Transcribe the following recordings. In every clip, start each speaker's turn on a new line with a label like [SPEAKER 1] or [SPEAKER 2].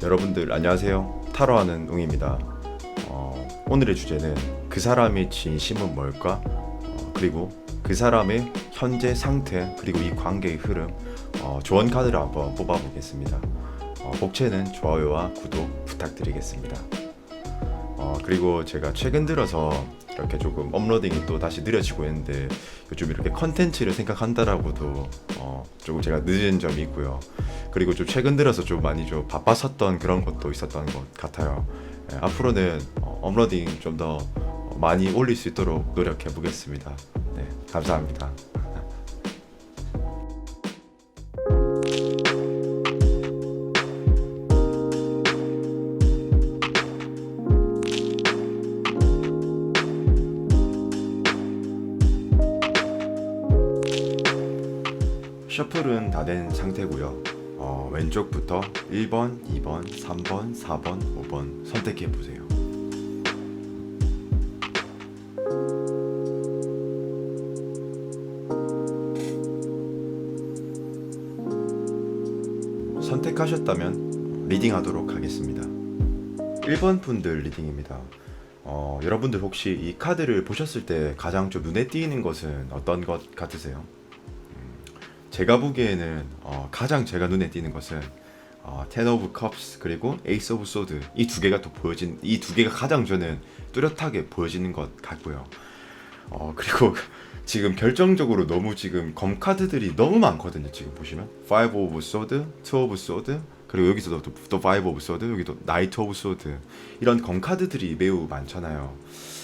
[SPEAKER 1] 여러분들 안녕하세요. 타로하는 웅입니다. 오늘의 주제는 그 사람의 진심은 뭘까? 그리고 그 사람의 현재 상태 그리고 이 관계의 흐름 조언 카드를 한번 뽑아보겠습니다. 복채는 좋아요와 구독 부탁드리겠습니다. 그리고 제가 최근 들어서 이렇게 조금 업로딩이 또 다시 느려지고 있는데 요즘 이렇게 컨텐츠를 생각한다라고도 조금 제가 늦은 점이 있고요. 그리고 좀 최근 들어서 좀 많이 좀 바빴었던 그런 것도 있었던 것 같아요. 앞으로는 업로딩 좀 더 많이 올릴 수 있도록 노력해 보겠습니다. 네, 감사합니다. 셔플은 다 된 상태고요. 왼쪽부터 1번, 2번, 3번, 4번, 5번 선택해 보세요. 선택하셨다면 리딩하도록 하겠습니다. 1번 분들 리딩입니다. 여러분들 혹시 이 카드를 보셨을 때 가장 좀 눈에 띄는 것은 어떤 것 같으세요? 제가 보기에는 가장 제가 눈에 띄는 것은 Ten of Cups 그리고 Ace of Swords 이 두 개가 이 두 개가 가장 저는 뚜렷하게 보여지는 것 같고요. 그리고 지금 결정적으로 너무 지금 검 카드들이 너무 많거든요. 지금 보시면 Five of Swords, Two of Swords 그리고 여기서도 또 Five of Swords 여기도 Knight of Swords 이런 검 카드들이 매우 많잖아요.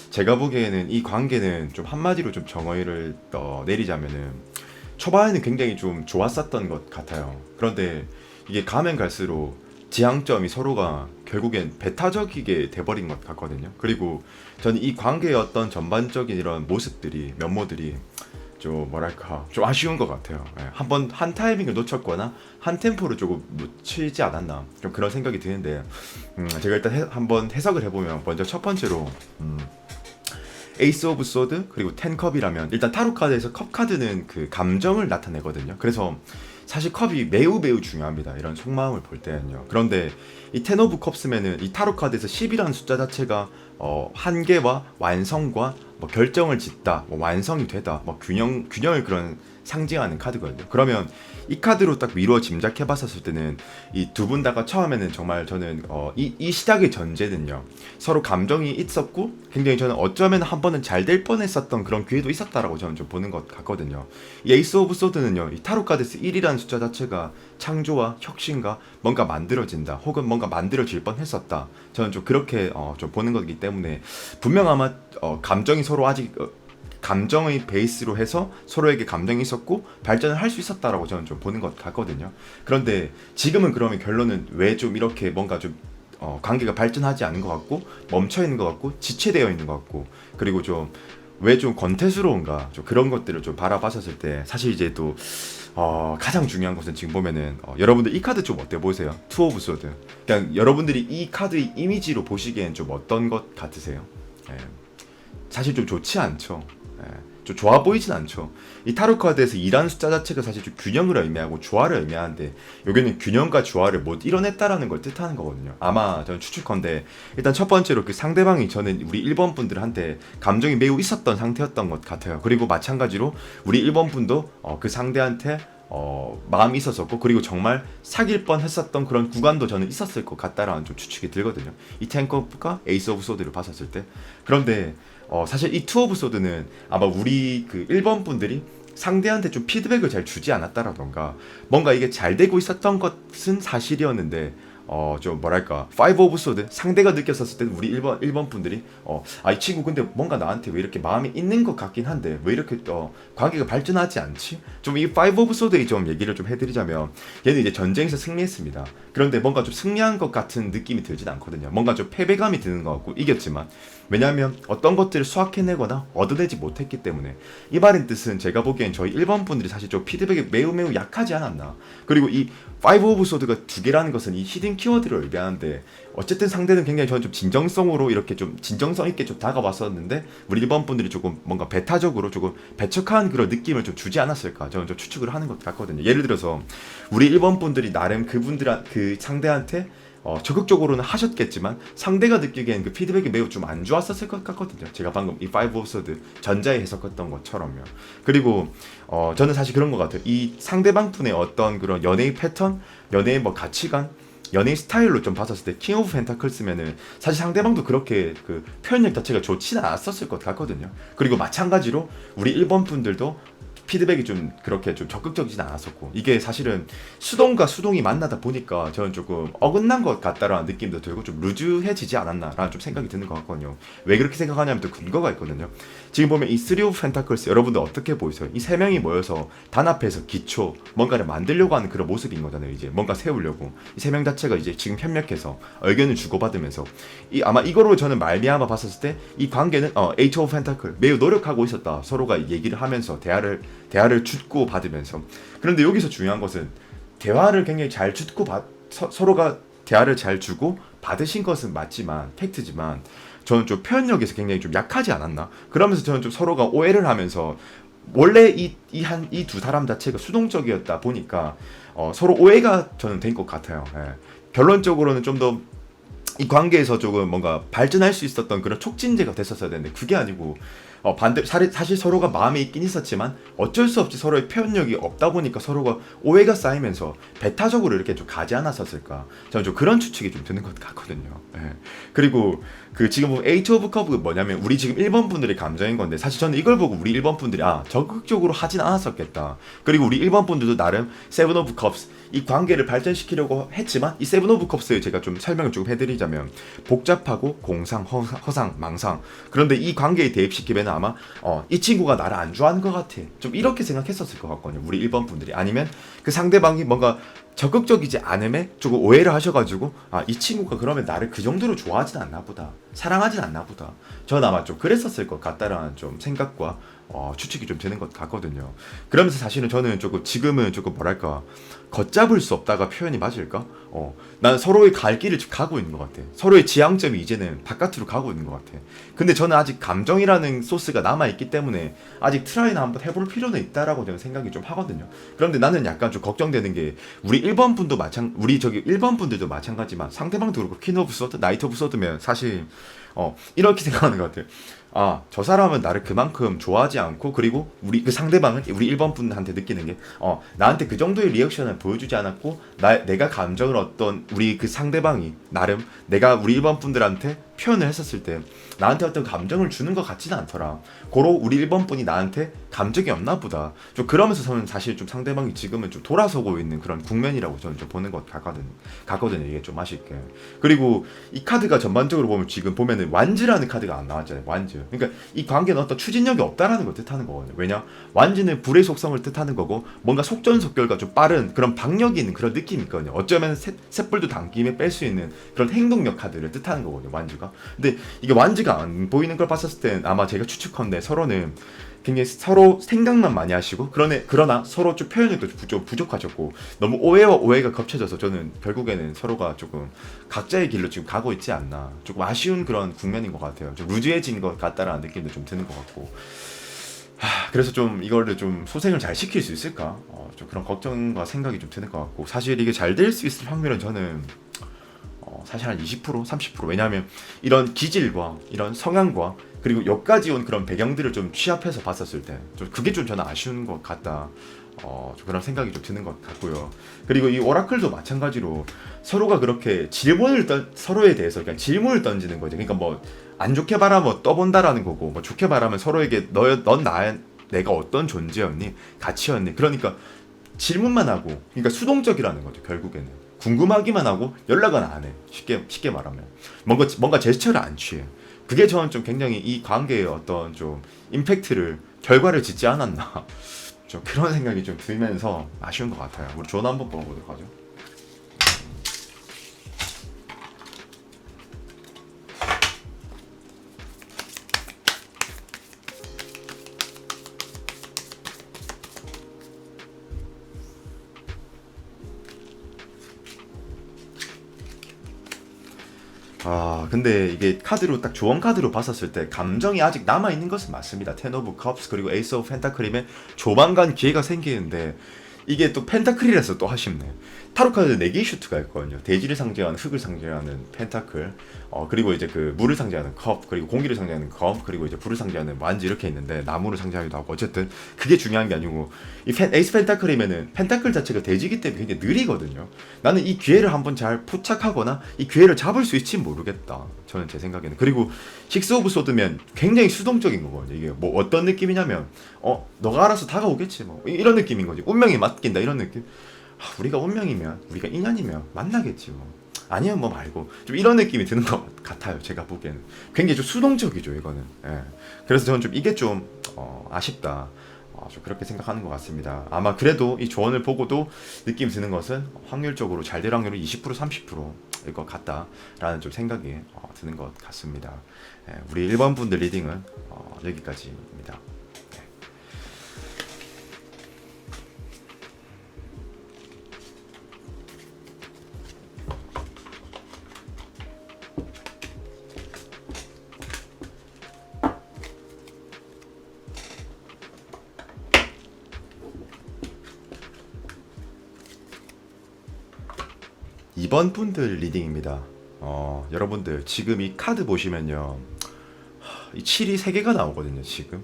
[SPEAKER 1] 제가 보기에는 이 관계는 좀 한마디로 좀 정의를 내리자면은 초반에는 굉장히 좀 좋았었던 것 같아요. 그런데 이게 가면 갈수록 지향점이 서로가 결국엔 배타적이게 돼버린 것 같거든요. 그리고 저는 이 관계의 어떤 전반적인 이런 모습들이 면모들이 좀 뭐랄까 좀 아쉬운 것 같아요. 한 타이밍을 놓쳤거나 한 템포를 조금 놓치지 않았나 좀 그런 생각이 드는데 제가 일단 한번 해석을 해보면 먼저 첫 번째로 에이스 오브 소드 그리고 텐컵이라면 일단 타로 카드에서 컵 카드는 그 감정을 나타내거든요. 그래서 사실 컵이 매우 중요합니다. 이런 속마음을 볼 때는요. 그런데 이 텐 오브 컵스면은 이 타로 카드에서 10이라는 숫자 자체가 한계와 완성과 뭐 결정을 짓다, 뭐 완성이 되다, 뭐 균형을 그런 상징하는 카드거든요. 그러면 이 카드로 딱 미루어 짐작해봤었을 때는 이 두 분 다가 처음에는 정말 저는 이 시작의 전제는요 서로 감정이 있었고 굉장히 저는 어쩌면 한 번은 잘 될 뻔했었던 그런 기회도 있었다라고 저는 좀 보는 것 같거든요. 이 에이스 오브 소드는요 이 타로 카드에서 1이라는 숫자 자체가 창조와 혁신과 뭔가 만들어진다 혹은 뭔가 만들어질 뻔했었다 저는 좀 그렇게 좀 보는 거기 때문에 분명 아마 감정이 서로 아직 감정의 베이스로 해서 서로에게 감정이 있었고 발전을 할 수 있었다라고 저는 좀 보는 것 같거든요. 그런데 지금은 그러면 결론은 왜 좀 이렇게 뭔가 좀 관계가 발전하지 않은 것 같고 멈춰 있는 것 같고 지체되어 있는 것 같고 그리고 좀 왜 좀 권태스러운가 좀 그런 것들을 좀 바라봤었을 때 사실 이제 또 가장 중요한 것은 지금 보면은 여러분들 이 카드 좀 어때 보세요? 투 오브 소드. 그냥 여러분들이 이 카드의 이미지로 보시기엔 좀 어떤 것 같으세요? 사실 좀 좋지 않죠. 좀 좋아 보이진 않죠. 이 타로 카드에서 2라는 숫자 자체가 사실 좀 균형을 의미하고 조화를 의미하는데 여기는 균형과 조화를 못 이뤄냈다라는 걸 뜻하는 거거든요. 아마 저는 추측컨대 일단 첫 번째로 그 상대방이 저는 우리 1번 분들한테 감정이 매우 있었던 상태였던 것 같아요. 그리고 마찬가지로 우리 1번 분도 그 상대한테 마음이 있었었고 그리고 정말 사귈 뻔 했었던 그런 구간도 저는 있었을 것 같다라는 좀 추측이 들거든요. 이 탱커가 에이스 오브 소드를 봤었을 때. 그런데 사실 이 투 오브 소드는 아마 우리 그 1번 분들이 상대한테 좀 피드백을 잘 주지 않았다라던가 뭔가 이게 잘 되고 있었던 것은 사실이었는데 좀 뭐랄까 파이브 오브 소드 상대가 느꼈었을 때 우리 1번 분들이 이 친구 근데 뭔가 나한테 왜 이렇게 마음이 있는 것 같긴 한데 왜 이렇게 관계가 발전하지 않지? 좀 이 파이브 오브 소드의 좀 얘기를 좀 해드리자면 얘는 이제 전쟁에서 승리했습니다. 그런데 뭔가 좀 승리한 것 같은 느낌이 들진 않거든요. 뭔가 좀 패배감이 드는 것 같고 이겼지만 왜냐하면 어떤 것들을 수확해내거나 얻어내지 못했기 때문에 이 말인 뜻은 제가 보기엔 저희 1번 분들이 사실 좀 피드백이 매우 약하지 않았나. 그리고 이 파이브 오브 소드가 두 개라는 것은 이 히든 키워드를 의미하는데 어쨌든 상대는 굉장히 저는 좀 진정성으로 이렇게 좀 진정성 있게 좀 다가왔었는데 우리 1번 분들이 조금 뭔가 배타적으로 조금 배척한 그런 느낌을 좀 주지 않았을까 저는 좀 추측을 하는 것 같거든요. 예를 들어서 우리 1번 분들이 나름 그 상대한테 적극적으로는 하셨겠지만 상대가 느끼기에는 그 피드백이 매우 좀 안 좋았었을 것 같거든요. 제가 방금 이 파이브 오브 소드 전자에 해석했던 것처럼요. 그리고 저는 사실 그런 것 같아요. 이 상대방 분의 어떤 그런 연애의 패턴, 연애의 뭐 가치관, 연예인 스타일로 좀 봤었을 때 킹 오브 펜타클스면은 사실 상대방도 그렇게 그 표현력 자체가 좋지는 않았었을 것 같거든요. 그리고 마찬가지로 우리 일본 분들도 피드백이 좀 그렇게 좀 적극적이진 않았었고, 이게 사실은 수동과 수동이 만나다 보니까 저는 조금 어긋난 것 같다라는 느낌도 들고 좀 루즈해지지 않았나라는 좀 생각이 드는 것 같거든요. 왜 그렇게 생각하냐면 또 근거가 있거든요. 지금 보면 이 쓰리 오브 펜타클스 여러분들 어떻게 보이세요? 이 세 명이 모여서 단합해서 기초 뭔가를 만들려고 하는 그런 모습인 거잖아요. 이제 뭔가 세우려고 이 세 명 자체가 이제 지금 협력해서 의견을 주고받으면서 이 아마 이거로 저는 말미암아 봤었을 때 이 관계는 에이트 오브 펜타클 매우 노력하고 있었다. 서로가 얘기를 하면서 대화를 주고 받으면서. 그런데 여기서 중요한 것은 대화를 굉장히 잘 주고 서로가 대화를 잘 주고 받으신 것은 맞지만 팩트지만 저는 좀 표현력에서 굉장히 좀 약하지 않았나. 그러면서 저는 좀 서로가 오해를 하면서 원래 이 두 사람 자체가 수동적이었다 보니까 서로 오해가 저는 된 것 같아요. 예. 결론적으로는 좀 더 이 관계에서 조금 뭔가 발전할 수 있었던 그런 촉진제가 됐었어야 되는데 그게 아니고 사실 서로가 마음에 있긴 있었지만 어쩔 수 없이 서로의 표현력이 없다 보니까 서로가 오해가 쌓이면서 배타적으로 이렇게 좀 가지 않았었을까. 저는 좀 그런 추측이 좀 드는 것 같거든요. 예. 그리고 그 지금 보면 에이트 오브 컵은 뭐냐면 우리 지금 1번 분들의 감정인 건데 사실 저는 이걸 보고 우리 1번 분들이 적극적으로 하진 않았었겠다. 그리고 우리 1번 분들도 나름 세븐 오브 컵스 이 관계를 발전시키려고 했지만 이 세븐 오브 컵스에 제가 좀 설명을 조금 해드리자면 복잡하고 공상, 허상, 망상. 그런데 이 관계에 대입시키면 아마 이 친구가 나를 안 좋아하는 것 같아. 좀 이렇게 생각했었을 것 같거든요. 우리 1번 분들이. 아니면 그 상대방이 뭔가 적극적이지 않음에 조금 오해를 하셔가지고 이 친구가 그러면 나를 그 정도로 좋아하진 않나 보다. 사랑하진 않나 보다. 저는 아마 좀 그랬었을 것 같다라는 좀 생각과 추측이 좀 되는 것 같거든요. 그러면서 사실은 저는 조금 지금은 조금 뭐랄까 걷잡을 수 없다가 표현이 맞을까? 난 서로의 갈 길을 지금 가고 있는 것 같아. 서로의 지향점이 이제는 바깥으로 가고 있는 것 같아. 근데 저는 아직 감정이라는 소스가 남아있기 때문에 아직 트라이나 한번 해볼 필요는 있다라고 저는 생각이 좀 하거든요. 그런데 나는 약간 좀 걱정되는 게 우리 1번 분도 우리 저기 1번 분들도 마찬가지지만 상대방도 그렇고 퀸 오브 소드, 나이트 오브 소드면 사실 이렇게 생각하는 것 같아요. 저 사람은 나를 그만큼 좋아하지 않고 그리고 우리 그 상대방은 우리 1번 분한테 느끼는 게 나한테 그 정도의 리액션을 보여주지 않았고 내가 감정을 어떤 우리 그 상대방이 나름 내가 우리 1번 분들한테 표현을 했었을 때 나한테 어떤 감정을 주는 것 같지는 않더라. 고로 우리 1번 분이 나한테 감정이 없나 보다. 좀 그러면서 저는 사실 좀 상대방이 지금은 좀 돌아서고 있는 그런 국면이라고 저는 좀 보는 것 같거든요. 이게 좀 아쉽게. 그리고 이 카드가 전반적으로 보면 지금 보면은 완즈라는 카드가 안 나왔잖아요. 완즈. 그러니까 이 관계는 어떤 추진력이 없다라는 걸 뜻하는 거거든요. 왜냐? 완즈는 불의 속성을 뜻하는 거고 뭔가 속전속결과 좀 빠른 그런 박력이 있는 그런 느낌이 있거든요. 어쩌면 셋불도 당김에 뺄 수 있는 그런 행동력 카드를 뜻하는 거거든요. 완즈가. 근데 이게 완즈가 안 보이는 걸 봤었을 땐 아마 제가 추측컨대 서로는 굉장히 서로 생각만 많이 하시고 그러나 서로 좀 표현력도 좀 부족하셨고 너무 오해와 오해가 겹쳐져서 저는 결국에는 서로가 조금 각자의 길로 지금 가고 있지 않나. 조금 아쉬운 그런 국면인 것 같아요. 좀 루즈해진 것 같다라는 느낌도 좀 드는 것 같고. 그래서 좀 이거를 좀 소생을 잘 시킬 수 있을까? 좀 그런 걱정과 생각이 좀 드는 것 같고 사실 이게 잘 될 수 있을 확률은 저는 사실 한 20%, 30%. 왜냐하면 이런 기질과 이런 성향과 그리고 여기까지 온 그런 배경들을 좀 취합해서 봤었을 때 좀 그게 좀 저는 아쉬운 것 같다. 좀 그런 생각이 좀 드는 것 같고요. 그리고 이 오라클도 마찬가지로 서로가 그렇게 서로에 대해서 그냥 질문을 던지는 거죠. 그러니까 뭐 안 좋게 바라면 떠본다라는 거고, 뭐 좋게 바라면 서로에게 내가 어떤 존재였니, 가치였니. 그러니까 질문만 하고, 그러니까 수동적이라는 거죠. 결국에는 궁금하기만 하고 연락은 안 해. 쉽게 말하면 뭔가 제스처를 안 취해. 그게 저는 좀 굉장히 이 관계의 어떤 좀 결과를 짓지 않았나. 좀 그런 생각이 좀 들면서 아쉬운 것 같아요. 우리 전화 한번 보도록 하죠. 근데 이게 카드로 딱 조언 카드로 봤었을 때 감정이 아직 남아있는 것은 맞습니다. 텐 오브 컵스 그리고 에이스 오브 펜타클림에 조만간 기회가 생기는데 이게 또 펜타클이라서 또 아쉽네. 타로 카드 4개의 슈트가 있거든요. 대지를 상징하는 흙을 상징하는 펜타클, 그리고 이제 그 물을 상징하는 컵, 그리고 공기를 상징하는 컵, 그리고 이제 불을 상징하는 완지 이렇게 있는데 나무를 상징하기도 하고 어쨌든 그게 중요한 게 아니고 에이스 펜타클이면은 펜타클 자체가 대지기 때문에 굉장히 느리거든요. 나는 이 기회를 한번 잘 포착하거나 이 기회를 잡을 수 있을지 모르겠다. 저는 제 생각에는. 그리고 식스 오브 소드면 굉장히 수동적인 거거든요. 이게 뭐 어떤 느낌이냐면 너가 알아서 다가오겠지 뭐 이런 느낌인 거지. 운명이 맡긴다 이런 느낌. 우리가 운명이면 우리가 인연이면 만나겠지 뭐 아니면 뭐 말고 좀 이런 느낌이 드는 것 같아요. 제가 보기에는 굉장히 좀 수동적이죠 이거는. 예. 그래서 저는 좀 이게 좀 아쉽다. 좀 그렇게 생각하는 것 같습니다. 아마 그래도 이 조언을 보고도 느낌이 드는 것은 확률적으로 잘 될 확률은 20% 30%일 것 같다라는 좀 생각이 드는 것 같습니다. 예. 우리 1번 분들 리딩은 여기까지입니다. 2번 분들 리딩입니다. 여러분들 지금 이 카드 보시면요, 이 7이 3개가 나오거든요 지금.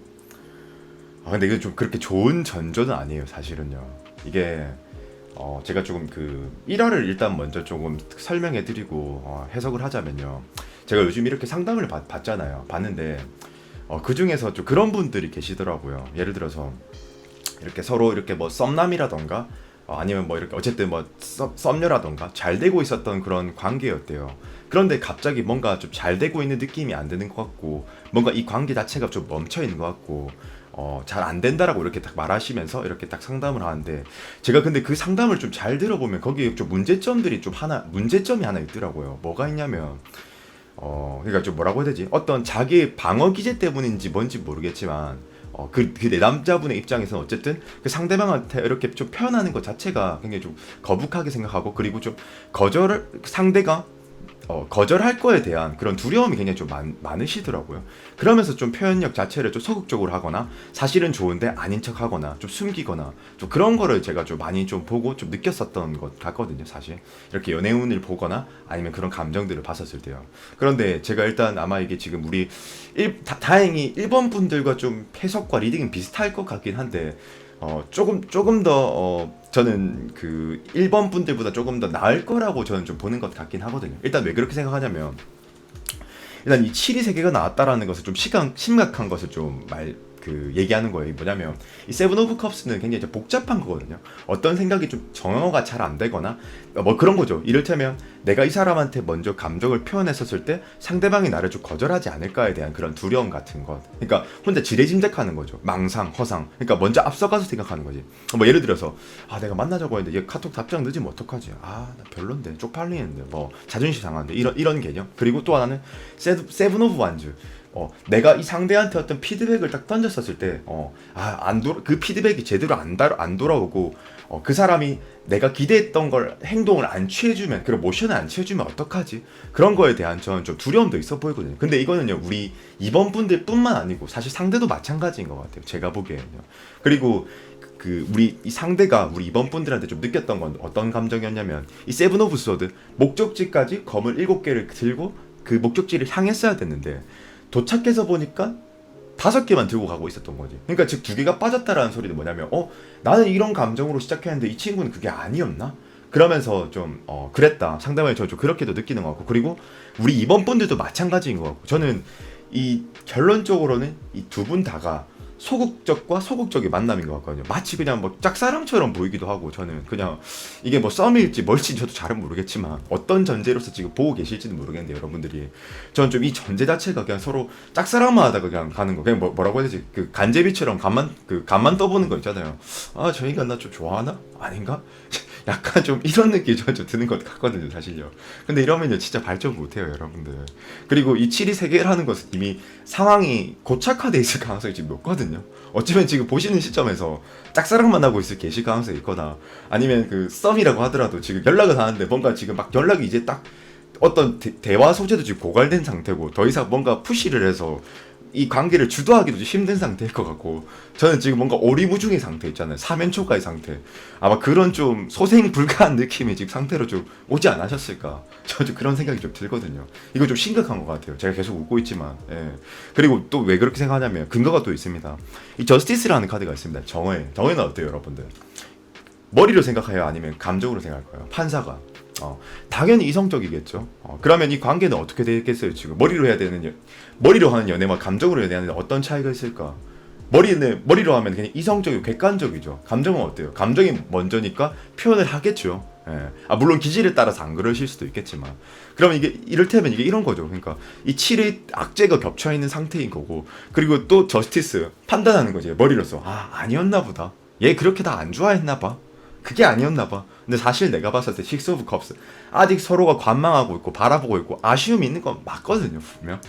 [SPEAKER 1] 근데 이게 좀 그렇게 좋은 전조는 아니에요 사실은요. 이게 제가 조금 그 1화를 일단 먼저 조금 설명해 드리고 해석을 하자면요, 제가 요즘 이렇게 상담을 받잖아요. 봤는데 그 중에서 좀 그런 분들이 계시더라고요. 예를 들어서 이렇게 서로 이렇게 뭐 썸남이라던가 아니면 뭐 이렇게 어쨌든 뭐 썸녀라던가 잘 되고 있었던 그런 관계였대요. 그런데 갑자기 뭔가 좀 잘 되고 있는 느낌이 안 드는 것 같고, 뭔가 이 관계 자체가 좀 멈춰 있는 것 같고, 잘 안 된다라고 이렇게 딱 말하시면서 이렇게 딱 상담을 하는데, 제가 근데 그 상담을 좀 잘 들어보면 거기에 좀 문제점이 하나 있더라고요. 뭐가 있냐면, 그러니까 좀 뭐라고 해야 되지? 어떤 자기의 방어 기제 때문인지 뭔지 모르겠지만, 그 내남자분의 입장에서는 어쨌든 그 상대방한테 이렇게 좀 표현하는 것 자체가 굉장히 좀 거북하게 생각하고, 그리고 좀 상대가 거절할 거에 대한 그런 두려움이 굉장히 좀 많으시더라고요. 그러면서 좀 표현력 자체를 좀 소극적으로 하거나, 사실은 좋은데 아닌 척 하거나, 좀 숨기거나, 좀 그런 거를 제가 좀 많이 좀 보고 좀 느꼈었던 것 같거든요, 사실. 이렇게 연애운을 보거나 아니면 그런 감정들을 봤었을 때요. 그런데 제가 일단 아마 이게 지금 우리 다행히 1번 분들과 좀 해석과 리딩은 비슷할 것 같긴 한데, 조금 더 저는 그 1번 분들보다 조금 더 나을 거라고 저는 좀 보는 것 같긴 하거든요. 일단 왜 그렇게 생각하냐면, 일단 이 7이 3개가 나왔다라는 것을 좀 심각한 것을 좀 얘기하는 거예요. 뭐냐면 이 세븐 오브 컵스는 굉장히 좀 복잡한 거거든요. 어떤 생각이 좀 정형화가 잘 안 되거나 뭐 그런 거죠. 이를테면 내가 이 사람한테 먼저 감정을 표현했었을 때 상대방이 나를 좀 거절하지 않을까에 대한 그런 두려움 같은 것. 그러니까 혼자 지레짐작하는 거죠. 망상, 허상. 그러니까 먼저 앞서가서 생각하는 거지. 뭐 예를 들어서 내가 만나자고 했는데 얘 카톡 답장 늦으면 어떡하지? 나 별론데, 쪽팔리는데, 뭐 자존심 상하는데, 이런 개념. 그리고 또 하나는 세븐 오브 완즈. 내가 이 상대한테 어떤 피드백을 딱 던졌었을 때, 그 피드백이 제대로 안 돌아오고, 그 사람이 내가 기대했던 걸 행동을 안 취해주면, 그리고 모션을 안 취해주면 어떡하지? 그런 거에 대한 저는 좀 두려움도 있어 보이거든요. 근데 이거는요, 우리 이번 분들 뿐만 아니고, 사실 상대도 마찬가지인 것 같아요. 제가 보기에는요. 그리고 우리 이 상대가 우리 이번 분들한테 좀 느꼈던 건 어떤 감정이었냐면, 이 세븐 오브 소드, 목적지까지 검을 7개를 들고 그 목적지를 향했어야 됐는데, 도착해서 보니까 5개만 들고 가고 있었던 거지. 그러니까 즉 2개가 빠졌다라는 소리는 뭐냐면, 나는 이런 감정으로 시작했는데 이 친구는 그게 아니었나? 그러면서 좀 그랬다. 상대방이 저 좀 그렇게도 느끼는 것 같고, 그리고 우리 이번 분들도 마찬가지인 것 같고, 저는 이 결론적으로는 이 두 분 다가 소극적과 소극적의 만남인 것 같거든요. 마치 그냥 뭐 짝사랑처럼 보이기도 하고, 저는 그냥 이게 뭐 썸일지 뭘지 저도 잘은 모르겠지만 어떤 전제로서 지금 보고 계실지는 모르겠는데, 여러분들이 저는 좀 이 전제 자체가 그냥 서로 짝사랑만 하다가 그냥 가는 거, 그냥 뭐라고 해야 되지, 그 간제비처럼 간만 떠보는 거 있잖아요. 저 인간 나 좀 좋아하나? 아닌가? 약간 좀 이런 느낌이 좀 드는 것 같거든요 사실요. 근데 이러면요 진짜 발전 못해요 여러분들. 그리고 이 7이 3개라는 것은 이미 상황이 고착화돼 있을 가능성이 지금 높거든요. 어쩌면 지금 보시는 시점에서 짝사랑만 하고 계실 가능성이 있거나, 아니면 그 썸이라고 하더라도 지금 연락을 하는데 뭔가 지금 막 연락이 이제 딱 어떤 대화 소재도 지금 고갈된 상태고, 더 이상 뭔가 푸시를 해서 이 관계를 주도하기도 좀 힘든 상태일 것 같고, 저는 지금 뭔가 오리무중의 상태 있잖아요. 사면초가의 상태. 아마 그런 좀 소생 불가한 느낌이 지금 상태로 좀 오지 않으셨을까. 저 좀 그런 생각이 좀 들거든요. 이거 좀 심각한 것 같아요. 제가 계속 웃고 있지만. 예. 그리고 또 왜 그렇게 생각하냐면 근거가 또 있습니다. 이 저스티스라는 카드가 있습니다. 정의. 정의는 어때요, 여러분들? 머리로 생각해요? 아니면 감정으로 생각할까요? 판사가. 당연히 이성적이겠죠. 그러면 이 관계는 어떻게 되겠어요? 지금 머리로 해야 되는 머리로 하는 연애와 감정으로 연애하는 어떤 차이가 있을까? 머리로 하면 그냥 이성적이고 객관적이죠. 감정은 어때요? 감정이 먼저니까 표현을 하겠죠. 예. 물론 기질에 따라서 안 그러실 수도 있겠지만, 그러면 이게 이를테면 이게 이런 거죠. 그러니까 이 7의 악재가 겹쳐 있는 상태인 거고, 그리고 또 저스티스 판단하는 거지. 머리로서 아니었나 보다. 얘 그렇게 다 안 좋아했나 봐. 그게 아니었나 봐. 근데 사실 내가 봤을 때 식스 오브 컵스 아직 서로가 관망하고 있고 바라보고 있고 아쉬움이 있는 건 맞거든요, 분명.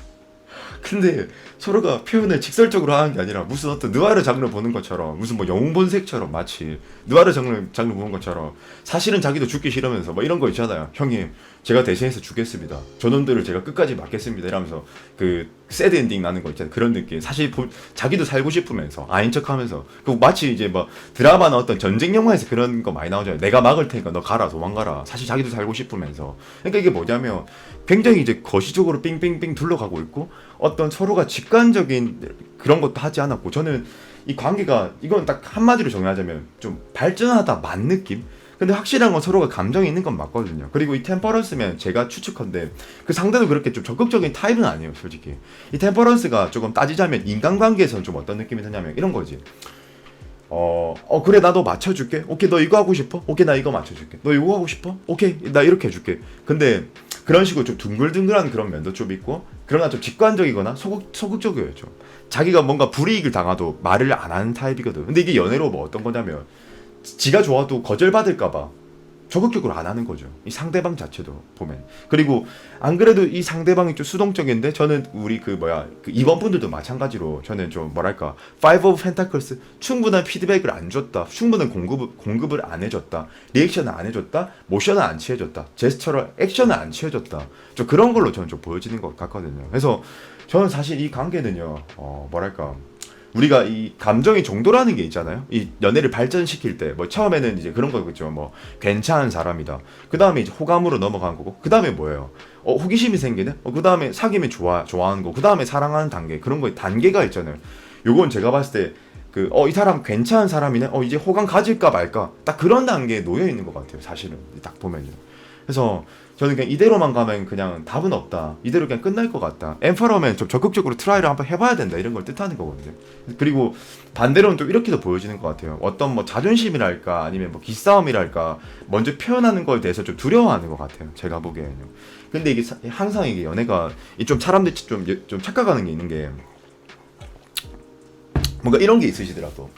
[SPEAKER 1] 근데 서로가 표현을 직설적으로 하는 게 아니라 무슨 어떤 느와르 장르 보는 것처럼, 무슨 뭐 영웅본색처럼, 마치 느와르 장르 보는 것처럼 사실은 자기도 죽기 싫으면서 뭐 이런 거 있잖아요. 형님 제가 대신해서 죽겠습니다. 저놈들을 제가 끝까지 막겠습니다. 이러면서 그 새드 엔딩 나는 거 있잖아요. 그런 느낌. 사실 자기도 살고 싶으면서 아닌 척하면서, 그 마치 이제 뭐 드라마나 어떤 전쟁 영화에서 그런 거 많이 나오잖아요. 내가 막을 테니까 너 가라, 도망가라. 사실 자기도 살고 싶으면서. 그러니까 이게 뭐냐면 굉장히 이제 거시적으로 빙빙빙 둘러가고 있고, 어떤 서로가 직관적인 그런 것도 하지 않았고, 저는 이 관계가, 이건 딱 한마디로 정리하자면 좀 발전하다 만 느낌? 근데 확실한 건 서로가 감정이 있는 건 맞거든요. 그리고 이 템퍼런스면 제가 추측컨대 그 상대도 그렇게 좀 적극적인 타입은 아니에요, 솔직히. 이 템퍼런스가 조금 따지자면 인간관계에서는 좀 어떤 느낌이 드냐면 이런 거지. 그래, 나 너 맞춰줄게. 오케이, 너 이거 하고 싶어? 오케이, 나 이거 맞춰줄게. 너 이거 하고 싶어? 오케이, 나 이렇게 해줄게. 근데 그런 식으로 좀 둥글둥글한 그런 면도 좀 있고, 그러나 좀 직관적이거나 소극적이에요. 좀 자기가 뭔가 불이익을 당하도 말을 안 하는 타입이거든. 근데 이게 연애로 뭐 어떤 거냐면 지가 좋아도 거절받을까봐 적극적으로 안 하는 거죠. 이 상대방 자체도 보면. 그리고 안 그래도 이 상대방이 좀 수동적인데, 저는 우리 그 이번 분들도 마찬가지로 저는 좀 뭐랄까, Five of Pentacles 충분한 피드백을 안 줬다, 충분한 공급을 안 해줬다, 리액션을 안 해줬다, 모션을 안 취해줬다, 제스처를 액션을 안 취해줬다, 좀 그런 걸로 저는 좀 보여지는 것 같거든요. 그래서 저는 사실 이 관계는요, 뭐랄까, 우리가 이 감정의 정도라는 게 있잖아요. 이 연애를 발전시킬 때 뭐 처음에는 이제 그런 거겠죠. 뭐 괜찮은 사람이다. 그 다음에 이제 호감으로 넘어가는 거고, 그 다음에 뭐예요? 호기심이 생기네. 그 다음에 사귀면 좋아하는 거. 그 다음에 사랑하는 단계. 그런 거 단계가 있잖아요. 요건 제가 봤을 때 이 사람 괜찮은 사람이네. 이제 호감 가질까 말까. 딱 그런 단계에 놓여 있는 것 같아요. 사실은 딱 보면요. 그래서 저는 그냥 이대로만 가면 그냥 답은 없다, 이대로 그냥 끝날 것 같다, 엠퍼러면 좀 적극적으로 트라이를 한번 해봐야 된다, 이런 걸 뜻하는 거거든요. 그리고 반대로는 또 이렇게도 보여지는 것 같아요. 어떤 뭐 자존심이랄까 아니면 뭐 기싸움이랄까 먼저 표현하는 거에 대해서 좀 두려워하는 것 같아요, 제가 보기에는요. 근데 이게 항상 이게 연애가 좀 사람들이 좀 착각하는 게 있는 게, 뭔가 이런 게 있으시더라도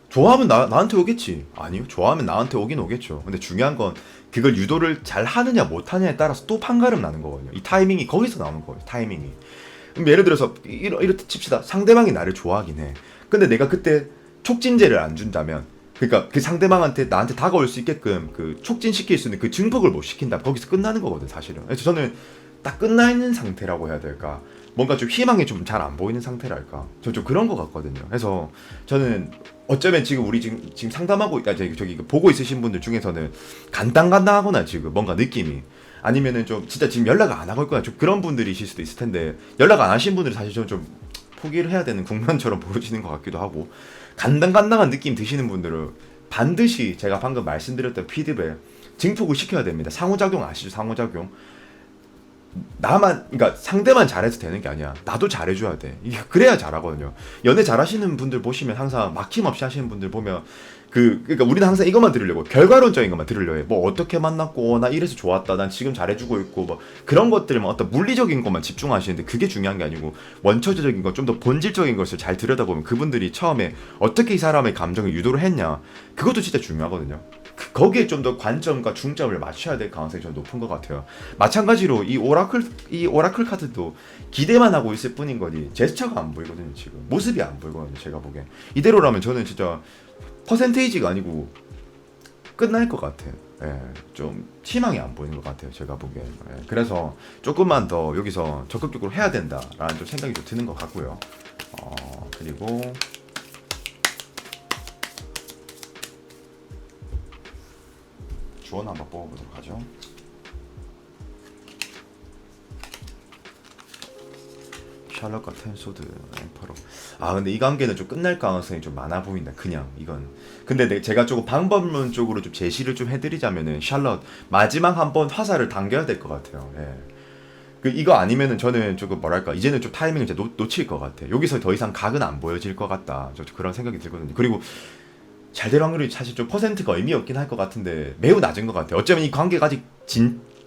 [SPEAKER 1] 좋아하면 나한테 오겠지. 아니요, 좋아하면 나한테 오긴 오겠죠. 근데 중요한 건 그걸 유도를 잘 하느냐 못 하느냐에 따라서 또 판가름 나는 거거든요. 이 타이밍이 거기서 나오는 거예요, 타이밍이. 그럼 예를 들어서 이렇게 칩시다. 상대방이 나를 좋아하긴 해. 근데 내가 그때 촉진제를 안 준다면, 그러니까 그 상대방한테 나한테 다가올 수 있게끔 그 촉진시킬 수 있는 그 증폭을 못 시킨다, 거기서 끝나는 거거든, 사실은. 그래서 저는 딱 끝나 있는 상태라고 해야 될까, 뭔가 좀 희망이 좀 잘 안 보이는 상태랄까, 좀 그런 것 같거든요. 그래서 저는 어쩌면 지금 우리 지금 상담하고 저기 보고 있으신 분들 중에서는 간당간당하거나 지금 뭔가 느낌이, 아니면은 좀 진짜 지금 연락 안 하고 있거나 좀 그런 분들이실 수도 있을 텐데, 연락 안 하신 분들은 사실 저는 좀 포기를 해야 되는 국면처럼 보여지는 것 같기도 하고, 간당간당한 느낌 드시는 분들은 반드시 제가 방금 말씀드렸던 피드백 증폭을 시켜야 됩니다. 상호작용 아시죠? 상호작용. 그러니까 상대만 잘해서 되는 게 아니야. 나도 잘해줘야 돼. 이게 그래야 잘하거든요. 연애 잘하시는 분들 보시면 항상 막힘없이 하시는 분들 보면 그러니까 우리는 항상 이것만 들으려고, 결과론적인 것만 들으려고 해. 뭐 어떻게 만났고, 나 이래서 좋았다, 난 지금 잘해주고 있고, 뭐 그런 것들만, 어떤 물리적인 것만 집중하시는데 그게 중요한 게 아니고, 원초적인 것, 좀 더 본질적인 것을 잘 들여다보면 그분들이 처음에 어떻게 이 사람의 감정을 유도를 했냐, 그것도 진짜 중요하거든요. 거기에 좀 더 관점과 중점을 맞춰야 될 가능성이 좀 높은 것 같아요. 마찬가지로 이 오라클 카드도 기대만 하고 있을 뿐인 거지 제스처가 안 보이거든요. 지금 모습이 안 보이거든요, 제가 보기엔. 이대로라면 저는 진짜 퍼센테이지가 아니고 끝날 것 같아요. 예, 좀 희망이 안 보이는 것 같아요, 제가 보기엔. 예, 그래서 조금만 더 여기서 적극적으로 해야 된다라는 좀 생각이 좀 드는 것 같고요. 그리고 주원 한번 뽑아보도록 하죠. 샬럿과 텐소드 엠퍼로. 근데 이 관계는 좀 끝날 가능성이 좀 많아 보인다. 그냥 이건. 근데 제가 조금 방법론적으로 좀 제시를 좀 해드리자면은 샬럿 마지막 한번 화살을 당겨야 될 것 같아요. 예. 이거 아니면은 저는 조금 뭐랄까 이제는 좀 타이밍을 이제 놓칠 것 같아. 여기서 더 이상 각은 안 보여질 것 같다. 저 그런 생각이 들거든요. 그리고 잘 될 확률이 사실 좀 퍼센트가 의미 없긴 할 것 같은데 매우 낮은 것 같아요. 어쩌면 이 관계가 아직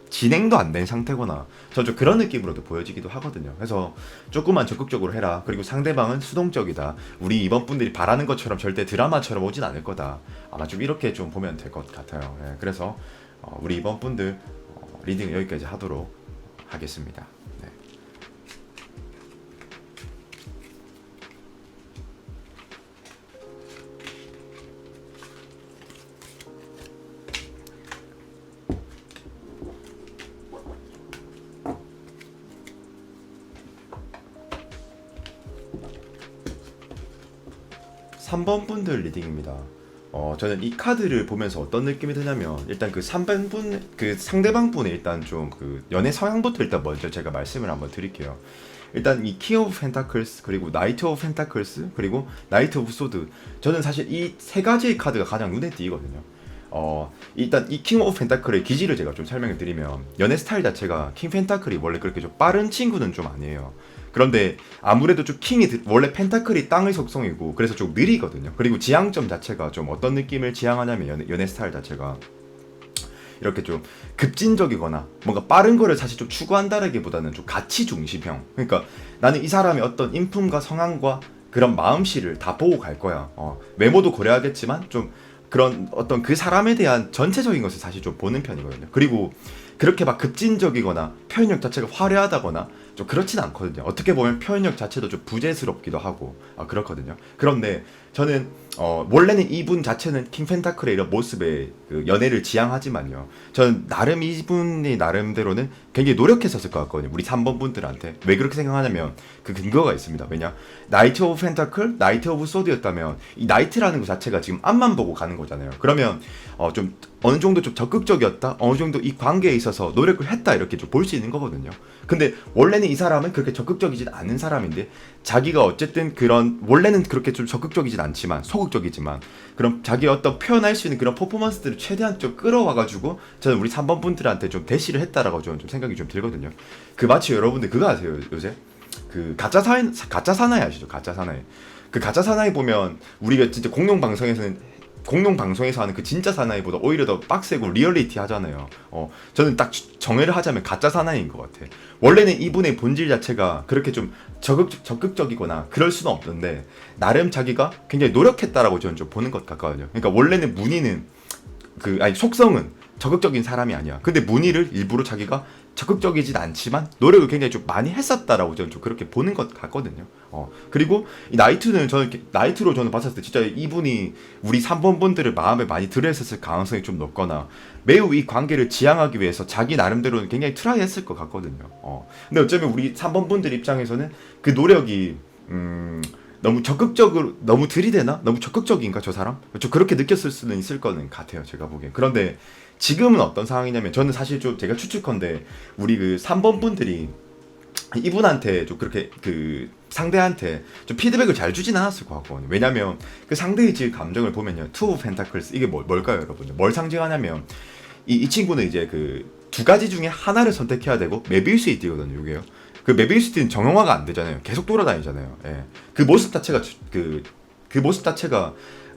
[SPEAKER 1] 진행도 안 된 상태거나 저 좀 그런 느낌으로도 보여지기도 하거든요. 그래서 조금만 적극적으로 해라. 그리고 상대방은 수동적이다. 우리 이번 분들이 바라는 것처럼 절대 드라마처럼 오진 않을 거다. 아마 좀 이렇게 좀 보면 될 것 같아요. 예, 그래서 우리 이번 분들 리딩 여기까지 하도록 하겠습니다. 네. 3번 분들 리딩입니다. 저는 이 카드를 보면서 어떤 느낌이 드냐면 일단 그 3번 분, 그 상대방 분의 일단 좀 그 연애 성향부터 일단 먼저 제가 말씀을 한번 드릴게요. 일단 이 킹 오브 펜타클스 그리고 나이트 오브 펜타클스 그리고 나이트 오브 소드 저는 사실 이 세 가지의 카드가 가장 눈에 띄거든요. 일단 이 킹 오브 펜타클의 기지를 제가 좀 설명을 드리면 연애 스타일 자체가 킹 펜타클이 원래 그렇게 좀 빠른 친구는 좀 아니에요. 그런데 아무래도 좀 원래 펜타클이 땅의 속성이고 그래서 좀 느리거든요. 그리고 지향점 자체가 좀 어떤 느낌을 지향하냐면 연애 스타일 자체가 이렇게 좀 급진적이거나 뭔가 빠른 거를 사실 좀 추구한다라기보다는 좀 가치 중심형. 그러니까 나는 이 사람의 어떤 인품과 성향과 그런 마음씨를 다 보고 갈 거야. 외모도 고려하겠지만 좀 그런 어떤 그 사람에 대한 전체적인 것을 사실 좀 보는 편이거든요. 그리고 그렇게 막 급진적이거나 표현력 자체가 화려하다거나 좀 그렇진 않거든요. 어떻게 보면 표현력 자체도 좀 부재스럽기도 하고 그렇거든요. 그런데 저는 원래는 이분 자체는 킹 펜타클의 이런 모습에 그 연애를 지향하지만요. 저는 나름 이분이 나름대로는 굉장히 노력했었을 것 같거든요. 우리 3번 분들한테. 왜 그렇게 생각하냐면 그 근거가 있습니다. 왜냐? 나이트 오브 펜타클, 나이트 오브 소드였다면 이 나이트라는 것 자체가 지금 앞만 보고 가는 거잖아요. 그러면 좀 어느 정도 좀 적극적이었다, 어느 정도 이 관계에 있어서 노력을 했다 이렇게 좀 볼 수 있는 거거든요. 근데 원래는 이 사람은 그렇게 적극적이진 않은 사람인데 자기가 어쨌든 그런 원래는 그렇게 좀 적극적이진 않지만 소극적이지만 그럼 자기 어떤 표현할 수 있는 그런 퍼포먼스들을 최대한 좀 끌어와가지고 저는 우리 3번 분들한테 좀 대시를 했다라고 저는 좀 생각이 좀 들거든요. 그 마치 여러분들 그거 아세요 요새? 그 가짜 사나이 아시죠? 가짜 사나이. 그 가짜 사나이 보면 우리가 진짜 공룡 방송에서 하는 그 진짜 사나이보다 오히려 더 빡세고 리얼리티 하잖아요. 저는 딱 정의를 하자면 가짜 사나이인 것 같아. 원래는 이분의 본질 자체가 그렇게 좀 적극적이거나 그럴 수는 없는데 나름 자기가 굉장히 노력했다라고 저는 좀 보는 것 같거든요. 그러니까 원래는 문희는 속성은 적극적인 사람이 아니야. 근데 문희를 일부러 자기가 적극적이진 않지만 노력을 굉장히 좀 많이 했었다라고 저는 좀 그렇게 보는 것 같거든요. 그리고 이 나이트로 저는 봤을 때 진짜 이분이 우리 3번 분들을 마음에 많이 들어했었을 가능성이 좀 높거나 매우 이 관계를 지향하기 위해서 자기 나름대로는 굉장히 트라이 했을 것 같거든요. 근데 어쩌면 우리 3번 분들 입장에서는 그 노력이 너무 적극적으로 너무 들이대나? 너무 적극적인가 저 사람? 좀 그렇게 느꼈을 수는 있을 거는 같아요 제가 보기엔. 그런데 지금은 어떤 상황이냐면 저는 사실 좀 제가 추측컨대 우리 그 3번 분들이 이분한테 좀 그렇게 그 상대한테 좀 피드백을 잘 주진 않았을 것 같거든요. 왜냐면 그 상대의 지금 감정을 보면요, 투 오브 펜타클스 이게 뭘까요, 여러분들? 뭘 상징하냐면 이 친구는 이제 그 두 가지 중에 하나를 선택해야 되고 메빌스에 띄거든요, 이게요. 그 메빌스티는 정형화가 안 되잖아요. 계속 돌아다니잖아요. 예. 그 모습 자체가 그 모습 자체가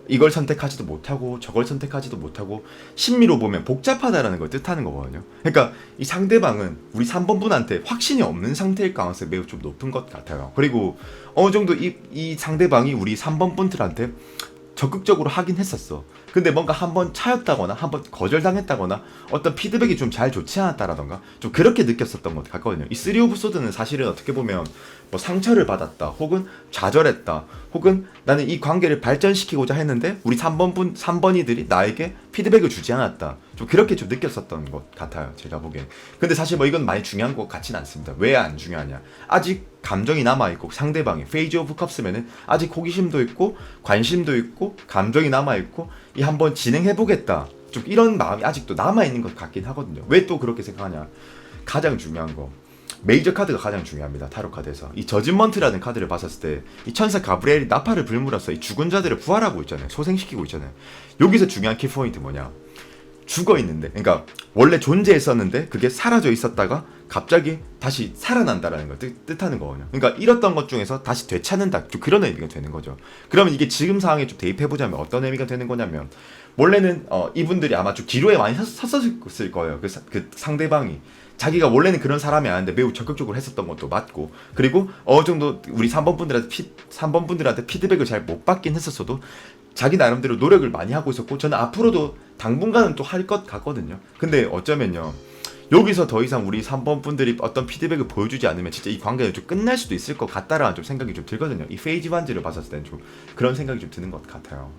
[SPEAKER 1] 이걸 선택하지도 못하고 저걸 선택하지도 못하고 심리로 보면 복잡하다라는 걸 뜻하는 거거든요. 그러니까 이 상대방은 우리 3번 분한테 확신이 없는 상태일 가능성이 매우 좀 높은 것 같아요. 그리고 어느 정도 이 상대방이 우리 3번 분들한테 적극적으로 하긴 했었어. 근데 뭔가 한번 차였다거나 한번 거절당했다거나 어떤 피드백이 좀 잘 좋지 않았다라던가 좀 그렇게 느꼈었던 것 같거든요. 이 쓰리 오브 소드는 사실은 어떻게 보면 뭐 상처를 받았다 혹은 좌절했다 혹은 나는 이 관계를 발전시키고자 했는데 우리 3번이들이 나에게 피드백을 주지 않았다, 좀 그렇게 좀 느꼈었던 것 같아요 제가 보기엔. 근데 사실 뭐 이건 많이 중요한 것 같진 않습니다. 왜 안 중요하냐, 아직 감정이 남아있고 상대방이 페이지 오브 컵스면은 아직 호기심도 있고 관심도 있고 감정이 남아있고 이 한번 진행해보겠다 좀 이런 마음이 아직도 남아있는 것 같긴 하거든요. 왜 또 그렇게 생각하냐, 가장 중요한 거 메이저 카드가 가장 중요합니다. 타로 카드에서 이 저지먼트라는 카드를 봤었을 때 이 천사 가브리엘이 나팔을 불므로써 이 죽은 자들을 부활하고 있잖아요. 소생시키고 있잖아요. 여기서 중요한 키포인트 뭐냐, 죽어 있는데, 그러니까 원래 존재했었는데 그게 사라져 있었다가 갑자기 다시 살아난다라는 걸 뜻하는 거거든요. 그러니까 잃었던 것 중에서 다시 되찾는다, 좀 그런 의미가 되는 거죠. 그러면 이게 지금 상황에 좀 대입해보자면 어떤 의미가 되는 거냐면, 원래는 이분들이 아마 좀 기로에 많이 섰었을 거예요. 그 상대방이 자기가 원래는 그런 사람이 아닌데 매우 적극적으로 했었던 것도 맞고, 그리고 어느 정도 우리 3번 분들한테 피드백을 잘 못 받긴 했었어도 자기 나름대로 노력을 많이 하고 있었고, 저는 앞으로도 당분간은 또 할 것 같거든요. 근데 어쩌면요, 여기서 더 이상 우리 3번 분들이 어떤 피드백을 보여주지 않으면 진짜 이 관계는 좀 끝날 수도 있을 것 같다라는 좀 생각이 좀 들거든요. 이 페이지 반지를 봤을 때는 좀 그런 생각이 좀 드는 것 같아요.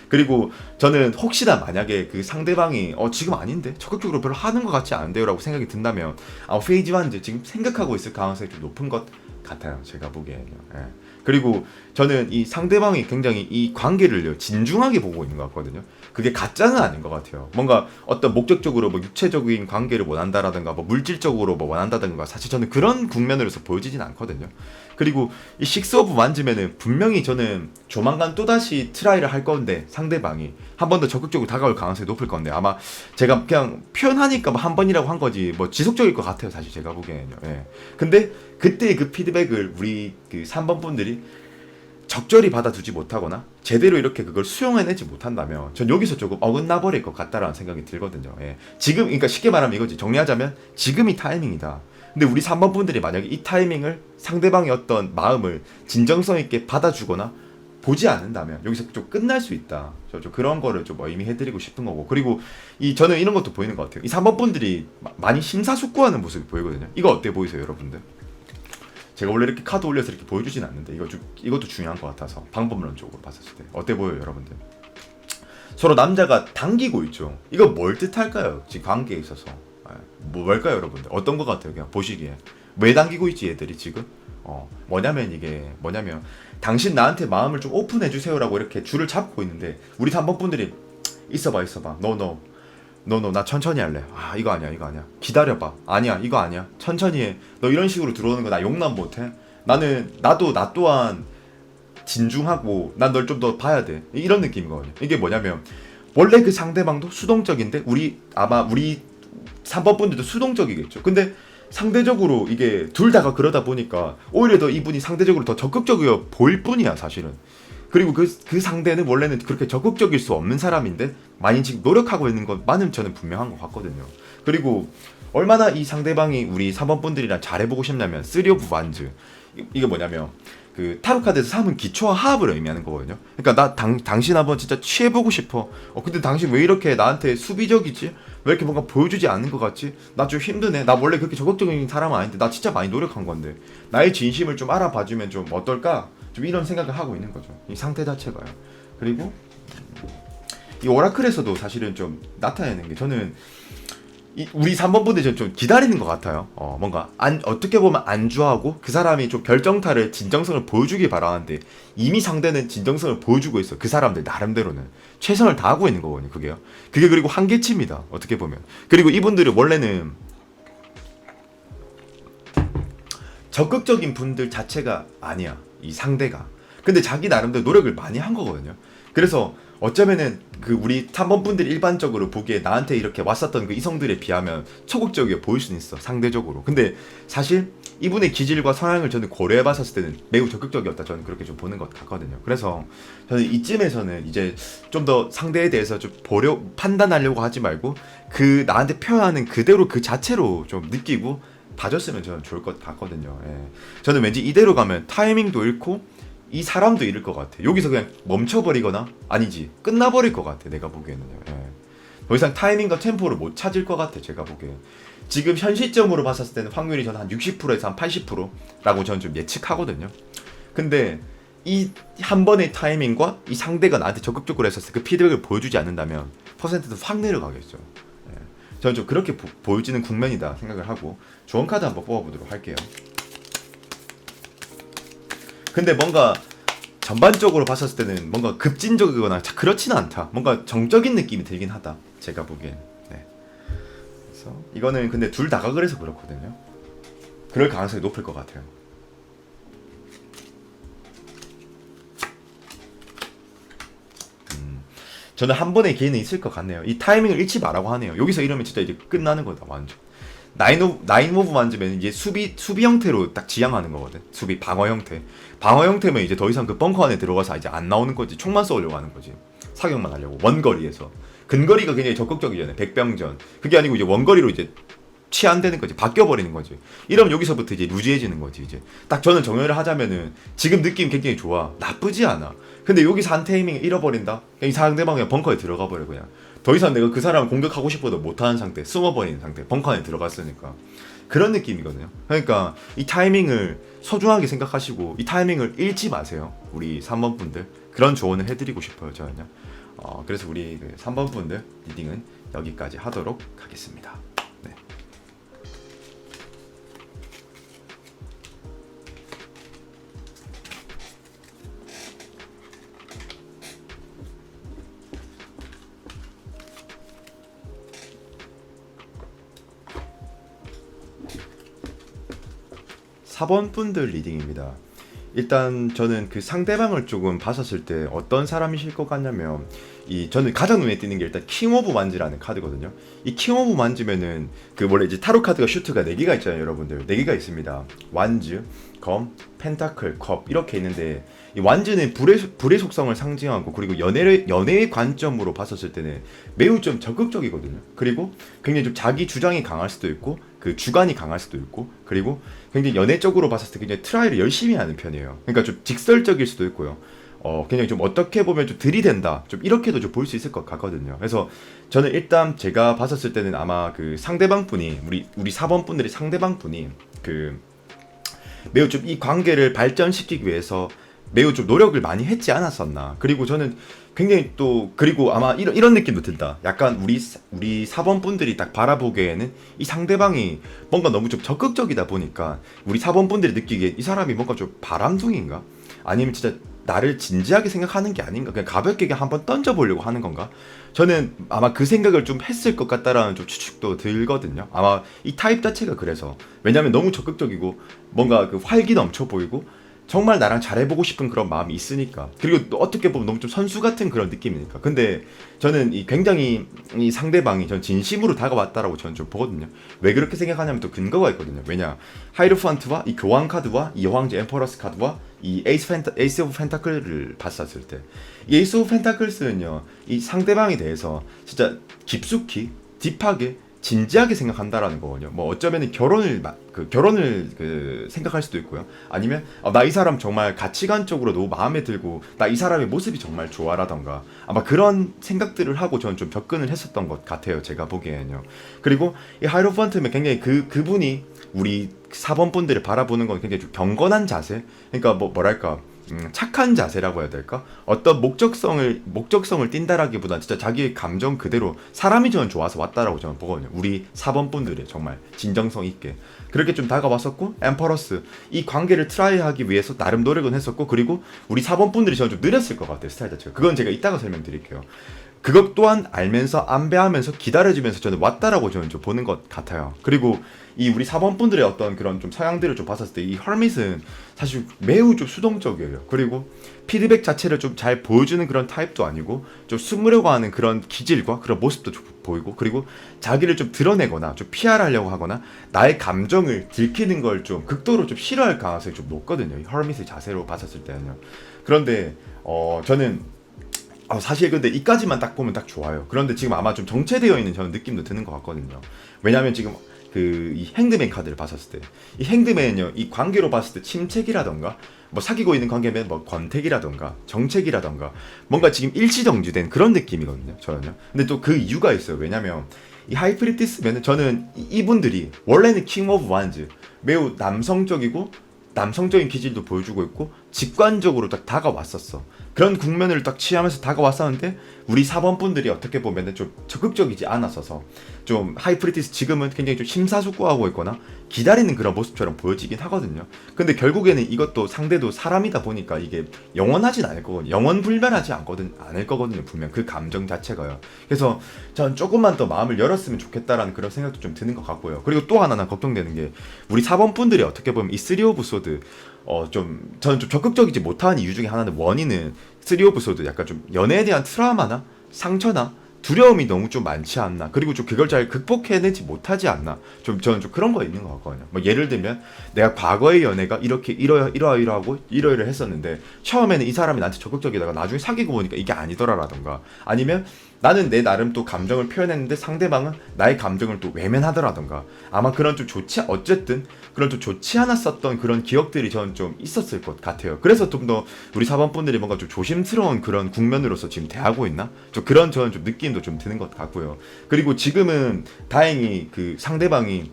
[SPEAKER 1] 그리고 저는 혹시나 만약에 그 상대방이 지금 아닌데 적극적으로 별로 하는 것 같지 않은데요 라고 생각이 든다면 페이지 반지 지금 생각하고 있을 가능성이 좀 높은 것 같아요. 제가 보기에는요. 예. 그리고 저는 이 상대방이 굉장히 이 관계를 진중하게 보고 있는 것 같거든요. 그게 가짜는 아닌 것 같아요. 뭔가 어떤 목적적으로 뭐 육체적인 관계를 원한다라든가 뭐 물질적으로 뭐 원한다든가, 사실 저는 그런 국면으로서 보여지진 않거든요. 그리고 이 식스 오브 완즈면은 분명히 저는 조만간 또다시 트라이를 할 건데, 상대방이 한 번 더 적극적으로 다가올 가능성이 높을 건데, 아마 제가 그냥 표현하니까 뭐 한 번이라고 한 거지 뭐 지속적일 것 같아요, 사실 제가 보기에는요. 예. 근데 그때 그 피드백을 우리 그 3번 분들이 적절히 받아두지 못하거나 제대로 이렇게 그걸 수용해내지 못한다면 전 여기서 조금 어긋나 버릴 것 같다라는 생각이 들거든요. 예. 지금, 그러니까 쉽게 말하면 이거지, 정리하자면 지금이 타이밍이다. 근데 우리 3번 분들이 만약에 이 타이밍을, 상대방의 어떤 마음을 진정성 있게 받아주거나 보지 않는다면 여기서 좀 끝날 수 있다. 좀 그런 거를 좀 의미해드리고 싶은 거고, 그리고 저는 이런 것도 보이는 것 같아요. 이 3번 분들이 많이 심사숙고하는 모습이 보이거든요. 이거 어때 보이세요, 여러분들? 제가 원래 이렇게 카드 올려서 이렇게 보여주진 않는데 이것도 중요한 것 같아서 방법론적으로 봤었을 때 어때 보여요, 여러분들? 서로 남자가 당기고 있죠. 이거 뭘 뜻할까요? 지금 관계에 있어서 뭘까요, 여러분들? 어떤 것 같아요? 그냥 보시기에 왜 당기고 있지 얘들이 지금? 뭐냐면 당신 나한테 마음을 좀 오픈해 주세요라고 이렇게 줄을 잡고 있는데, 우리 3번 분들이 있어봐 노 나 천천히 할래. 이거 아니야 기다려봐. 아니야 이거 아니야, 천천히 해. 너 이런 식으로 들어오는 거 나 용납 못해. 나도 나 또한 진중하고 난 널 좀 더 봐야 돼, 이런 느낌이거든요. 이게 뭐냐면 원래 그 상대방도 수동적인데 아마 우리 3번 분들도 수동적이겠죠. 근데 상대적으로 이게 둘 다가 그러다 보니까 오히려 더 이분이 상대적으로 더 적극적이어 보일 뿐이야, 사실은. 그리고 그 상대는 원래는 그렇게 적극적일 수 없는 사람인데 많이 지금 노력하고 있는 것만은 저는 분명한 것 같거든요. 그리고 얼마나 이 상대방이 우리 3번 분들이랑 잘해보고 싶냐면, 3 오브 완즈, 이게 뭐냐면 그 타로 카드에서 3은 기초와 하합을 의미하는 거거든요. 그러니까 당신 한번 진짜 취해보고 싶어. 근데 당신 왜 이렇게 나한테 수비적이지? 왜 이렇게 뭔가 보여주지 않는 것 같지? 나 좀 힘드네. 나 원래 그렇게 적극적인 사람은 아닌데 나 진짜 많이 노력한 건데 나의 진심을 좀 알아봐주면 좀 어떨까? 좀 이런 생각을 하고 있는 거죠, 이 상태 자체가요. 그리고 이 오라클에서도 사실은 좀 나타내는 게, 저는 우리 3번 분들이 좀 기다리는 것 같아요. 뭔가 어떻게 보면 안주하고 그 사람이 좀 결정타를, 진정성을 보여주길 바라는데 이미 상대는 진정성을 보여주고 있어. 그 사람들 나름대로는 최선을 다하고 있는 거거든요. 그게 그리고 한계치입니다, 어떻게 보면. 그리고 이분들은 원래는 적극적인 분들 자체가 아니야, 이 상대가. 근데 자기 나름대로 노력을 많이 한 거거든요. 그래서 어쩌면은 그 우리 3번 분들이 일반적으로 보기에 나한테 이렇게 왔었던 그 이성들에 비하면 적극적이어 보일 수는 있어, 상대적으로. 근데 사실 이분의 기질과 성향을 저는 고려해봤었을 때는 매우 적극적이었다, 저는 그렇게 좀 보는 것 같거든요. 그래서 저는 이쯤에서는 이제 좀 더 상대에 대해서 좀 판단하려고 하지 말고 그 나한테 표현하는 그대로 그 자체로 좀 느끼고 봐줬으면 저는 좋을 것 같거든요. 예. 저는 왠지 이대로 가면 타이밍도 잃고 이 사람도 잃을 것 같아. 여기서 그냥 멈춰버리거나 아니지 끝나버릴 것 같아, 내가 보기에는요. 예. 더 이상 타이밍과 템포를 못 찾을 것 같아, 제가 보기에. 지금 현 시점으로 봤을 때는 확률이 저는 한 60%에서 한 80%라고 저는 좀 예측하거든요. 근데 이 한 번의 타이밍과 이 상대가 나한테 적극적으로 했었을 때 그 피드백을 보여주지 않는다면 퍼센트도 확 내려가겠죠. 예. 저는 좀 그렇게 보여지는 국면이다 생각을 하고 조언 카드 한번 뽑아보도록 할게요. 근데 뭔가 전반적으로 봤었을 때는 뭔가 급진적이거나 그렇지는 않다. 뭔가 정적인 느낌이 들긴 하다. 제가 보기엔. 네. 그래서 이거는 근데 둘 다가 그래서 그렇거든요. 그럴 가능성이 높을 것 같아요. 저는 한 번의 기회는 있을 것 같네요. 이 타이밍을 잃지 말라고 하네요. 여기서 이러면 진짜 이제 끝나는 거다 완전. 나인 오브 만즈면 이제 수비 형태로 딱 지향하는 거거든. 수비 방어 형태. 방어 형태면 이제 더 이상 그 벙커 안에 들어가서 이제 안 나오는 거지. 총만 쏘려고 하는 거지. 사격만 하려고 원거리에서. 근거리가 굉장히 적극적이잖아요. 백병전. 그게 아니고 이제 원거리로 이제 취한되는 거지. 바뀌어 버리는 거지. 이러면 여기서부터 이제 루즈해지는 거지. 이제 딱 저는 정렬을 하자면은 지금 느낌 굉장히 좋아. 나쁘지 않아. 근데 여기서 한 타이밍 잃어버린다. 그냥 이 상대방 그냥 벙커에 들어가 버려 그냥. 더 이상 내가 그 사람을 공격하고 싶어도 못하는 상태, 숨어버리는 상태, 벙커 안에 들어갔으니까. 그런 느낌이거든요. 그러니까 이 타이밍을 소중하게 생각하시고 이 타이밍을 잃지 마세요. 우리 3번 분들. 그런 조언을 해드리고 싶어요, 저는요. 그래서 우리 3번 분들 리딩은 여기까지 하도록 하겠습니다. 네. 4번 분들 리딩입니다. 일단 저는 그 상대방을 조금 봤었을 때 어떤 사람이실 것 같냐면 저는 가장 눈에 띄는 게 일단 킹 오브 만즈라는 카드거든요. 이 킹 오브 만즈면은 그 원래 이제 타로 카드가 슈트가 4개가 있잖아요, 여러분들. 4개가 있습니다. 완즈, 검, 펜타클, 컵 이렇게 있는데 이 완즈는 불의 속성을 상징하고 그리고 연애의 관점으로 봤었을 때는 매우 좀 적극적이거든요. 그리고 굉장히 좀 자기 주장이 강할 수도 있고 그 주관이 강할 수도 있고 그리고 굉장히 연애적으로 봤을 때 굉장히 트라이를 열심히 하는 편이에요. 그러니까 좀 직설적일 수도 있고요. 굉장히 좀 어떻게 보면 좀 들이댄다. 좀 이렇게도 좀 볼 수 있을 것 같거든요. 그래서 저는 일단 제가 봤었을 때는 아마 그 상대방 분이 우리 4번 분들이 상대방 분이 그 매우 좀 이 관계를 발전시키기 위해서 매우 좀 노력을 많이 했지 않았었나. 그리고 저는 굉장히 또 그리고 아마 이런 느낌도 든다. 약간 우리 4번 분들이 딱 바라보기에는 이 상대방이 뭔가 너무 좀 적극적이다 보니까 우리 4번 분들이 느끼기에 이 사람이 뭔가 좀 바람둥인가? 아니면 진짜 나를 진지하게 생각하는 게 아닌가? 그냥 가볍게 한번 던져보려고 하는 건가? 저는 아마 그 생각을 좀 했을 것 같다라는 좀 추측도 들거든요. 아마 이 타입 자체가 그래서. 왜냐면 너무 적극적이고 뭔가 그 활기 넘쳐 보이고 정말 나랑 잘해보고 싶은 그런 마음이 있으니까. 그리고 또 어떻게 보면 너무 좀 선수 같은 그런 느낌이니까. 근데 저는 굉장히 이 상대방이 전 진심으로 다가왔다라고 저는 좀 보거든요. 왜 그렇게 생각하냐면 또 근거가 있거든요. 왜냐, 하이로펀트와 이 교황 카드와 이 여왕제 엠퍼러스 카드와 이 에이스 오브 펜타클을 봤었을 때, 이 에이스 오브 펜타클스는요, 이 상대방에 대해서 진짜 깊숙이 딥하게 진지하게 생각한다라는 거거든요. 뭐 어쩌면은 결혼을 생각할 수도 있고요. 아니면 나 이 사람 정말 가치관적으로 너무 마음에 들고 나 이 사람의 모습이 정말 좋아라던가 아마 그런 생각들을 하고 저는 좀 접근을 했었던 것 같아요. 제가 보기에는요. 그리고 이 하이로펀트면 굉장히 그분이 우리 4번 분들을 바라보는 건 굉장히 좀 경건한 자세. 그러니까 뭐랄까. 착한 자세라고 해야 될까? 어떤 목적성을 띈다라기보다 진짜 자기의 감정 그대로 사람이 저는 좋아서 왔다라고 저는 보거든요. 우리 4번 분들이 정말 진정성 있게 그렇게 좀 다가왔었고, 엠퍼러스 이 관계를 트라이하기 위해서 나름 노력은 했었고, 그리고 우리 4번 분들이 저는 좀 느렸을 것 같아요, 스타일 자체가. 그건 제가 이따가 설명드릴게요. 그것 또한 알면서 안배하면서 기다려주면서 저는 왔다라고 저는 좀 보는 것 같아요. 그리고 이 우리 4번 분들의 어떤 그런 좀 성향들을 좀 봤었을 때 이 헐밋은 사실 매우 좀 수동적이에요. 그리고 피드백 자체를 좀 잘 보여주는 그런 타입도 아니고 좀 숨으려고 하는 그런 기질과 그런 모습도 좀 보이고, 그리고 자기를 좀 드러내거나 좀 PR하려고 하거나 나의 감정을 들키는 걸 좀 극도로 좀 싫어할 가능성이 좀 높거든요. 이 헐밋의 자세로 봤었을 때는요. 그런데 저는 사실 근데 이까지만 딱 보면 딱 좋아요. 그런데 지금 아마 좀 정체되어 있는 저는 느낌도 드는 것 같거든요. 왜냐하면 지금 이 행드맨 카드를 봤었을 때, 이 행드맨은요, 이 관계로 봤을 때 침체기라던가 뭐 사귀고 있는 관계면 뭐 권태기라던가 정체기라던가 뭔가 지금 일시정지된 그런 느낌이거든요, 저는요. 근데 또 그 이유가 있어요. 왜냐면 이 하이프리티스면은 저는 이분들이 원래는 킹 오브 완즈 매우 남성적이고 남성적인 기질도 보여주고 있고 직관적으로 딱 다가왔었어. 그런 국면을 딱 취하면서 다가왔었는데 우리 4번 분들이 어떻게 보면은 좀 적극적이지 않았어서 좀 하이프리티스 지금은 굉장히 좀 심사숙고하고 있거나 기다리는 그런 모습처럼 보여지긴 하거든요. 근데 결국에는 이것도 상대도 사람이다 보니까 이게 영원하진 않을 거거든요. 영원 불멸하지 않을 거거든요. 분명 그 감정 자체가요. 그래서 전 조금만 더 마음을 열었으면 좋겠다라는 그런 생각도 좀 드는 것 같고요. 그리고 또 하나 난 걱정되는 게 우리 4번 분들이 어떻게 보면 이 3 오브 소드 저는 좀 적극적이지 못한 이유 중에 하나는 원인은 3 오브 소드 약간 좀 연애에 대한 트라우마나 상처나 두려움이 너무 좀 많지 않나, 그리고 좀 그걸 잘 극복해내지 못하지 않나, 저는 좀 그런 거 있는 것 같거든요. 뭐 예를 들면 내가 과거의 연애가 이렇게 이러하고 이러이러 했었는데 처음에는 이 사람이 나한테 적극적이다가 나중에 사귀고 보니까 이게 아니더라라던가, 아니면 나는 내 나름 또 감정을 표현했는데 상대방은 나의 감정을 또 외면하더라던가, 아마 그런 좀 어쨌든 그런 좀 좋지 않았었던 그런 기억들이 저는 좀 있었을 것 같아요. 그래서 좀 더 우리 4번 분들이 뭔가 좀 조심스러운 그런 국면으로서 지금 대하고 있나? 좀 그런 저는 좀 느낌도 좀 드는 것 같고요. 그리고 지금은 다행히 그 상대방이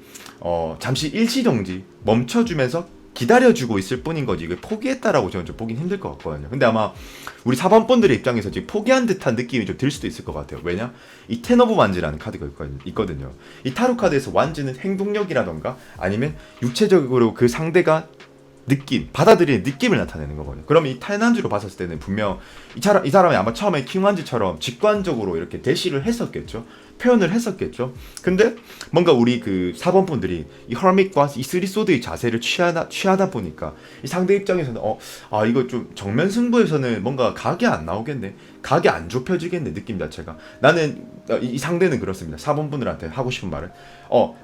[SPEAKER 1] 잠시 일시정지 멈춰주면서 기다려주고 있을 뿐인 거지 이게 포기했다라고 저는 좀 보긴 힘들 것 같거든요. 근데 아마 우리 4번 분들의 입장에서 지금 포기한 듯한 느낌이 좀 들 수도 있을 것 같아요. 왜냐? 이 텐 오브 완즈라는 카드가 있거든요. 이 타로 카드에서 완즈는 행동력이라던가 아니면 육체적으로 그 상대가 받아들이는 느낌을 나타내는 거거든요. 그러면 이 탄환주로 봤을 때는 분명 이 사람이 아마 처음에 킹완즈처럼 직관적으로 이렇게 대시를 했었겠죠. 표현을 했었겠죠. 근데 뭔가 우리 그 4번 분들이 이 허밋과 이 쓰리소드의 자세를 취하다 보니까 이 상대 입장에서는 이거 좀 정면 승부에서는 뭔가 각이 안 나오겠네. 각이 안 좁혀지겠네, 느낌 자체가. 나는 이 상대는 그렇습니다. 4번 분들한테 하고 싶은 말은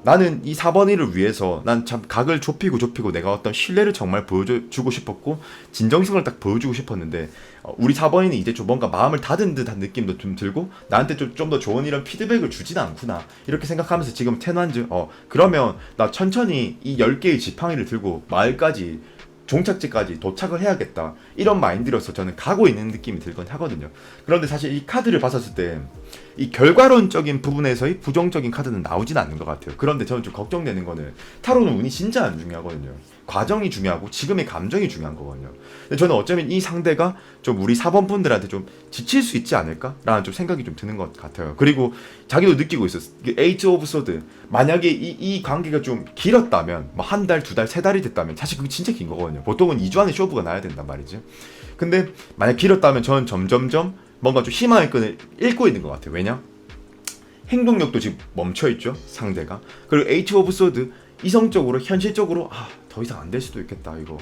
[SPEAKER 1] 나는 이 4번이를 위해서 난 참 각을 좁히고 내가 어떤 신뢰를 정말 보여주고 싶었고 진정성을 딱 보여주고 싶었는데 우리 4번이는 이제 좀 뭔가 마음을 닫은 듯한 느낌도 좀 들고 나한테 좀 더 좋은 이런 피드백을 주진 않구나 이렇게 생각하면서 지금 텐완즈 그러면 나 천천히 이 10개의 지팡이를 들고 마을까지 종착지까지 도착을 해야겠다 이런 마인드로서 저는 가고 있는 느낌이 들곤 하거든요. 그런데 사실 이 카드를 봤었을 때 이 결과론적인 부분에서의 부정적인 카드는 나오진 않는 것 같아요. 그런데 저는 좀 걱정되는 거는 타로는 운이 진짜 안 중요하거든요. 과정이 중요하고 지금의 감정이 중요한 거거든요. 근데 저는 어쩌면 이 상대가 좀 우리 4번 분들한테 좀 지칠 수 있지 않을까라는 좀 생각이 좀 드는 것 같아요. 그리고 자기도 느끼고 있었어. 에이트 오브 소드 만약에 이 관계가 좀 길었다면 뭐 한 달, 두 달, 세 달이 됐다면 사실 그게 진짜 긴 거거든요. 보통은 2주 안에 쇼부가 나야 된단 말이지. 근데 만약 길었다면 저는 점점점 뭔가 좀 희망의 끈을 잃고 있는 것 같아요. 왜냐? 행동력도 지금 멈춰있죠, 상대가. 그리고 에이트 오브 소드 이성적으로 현실적으로 더 이상 안 될 수도 있겠다 이거.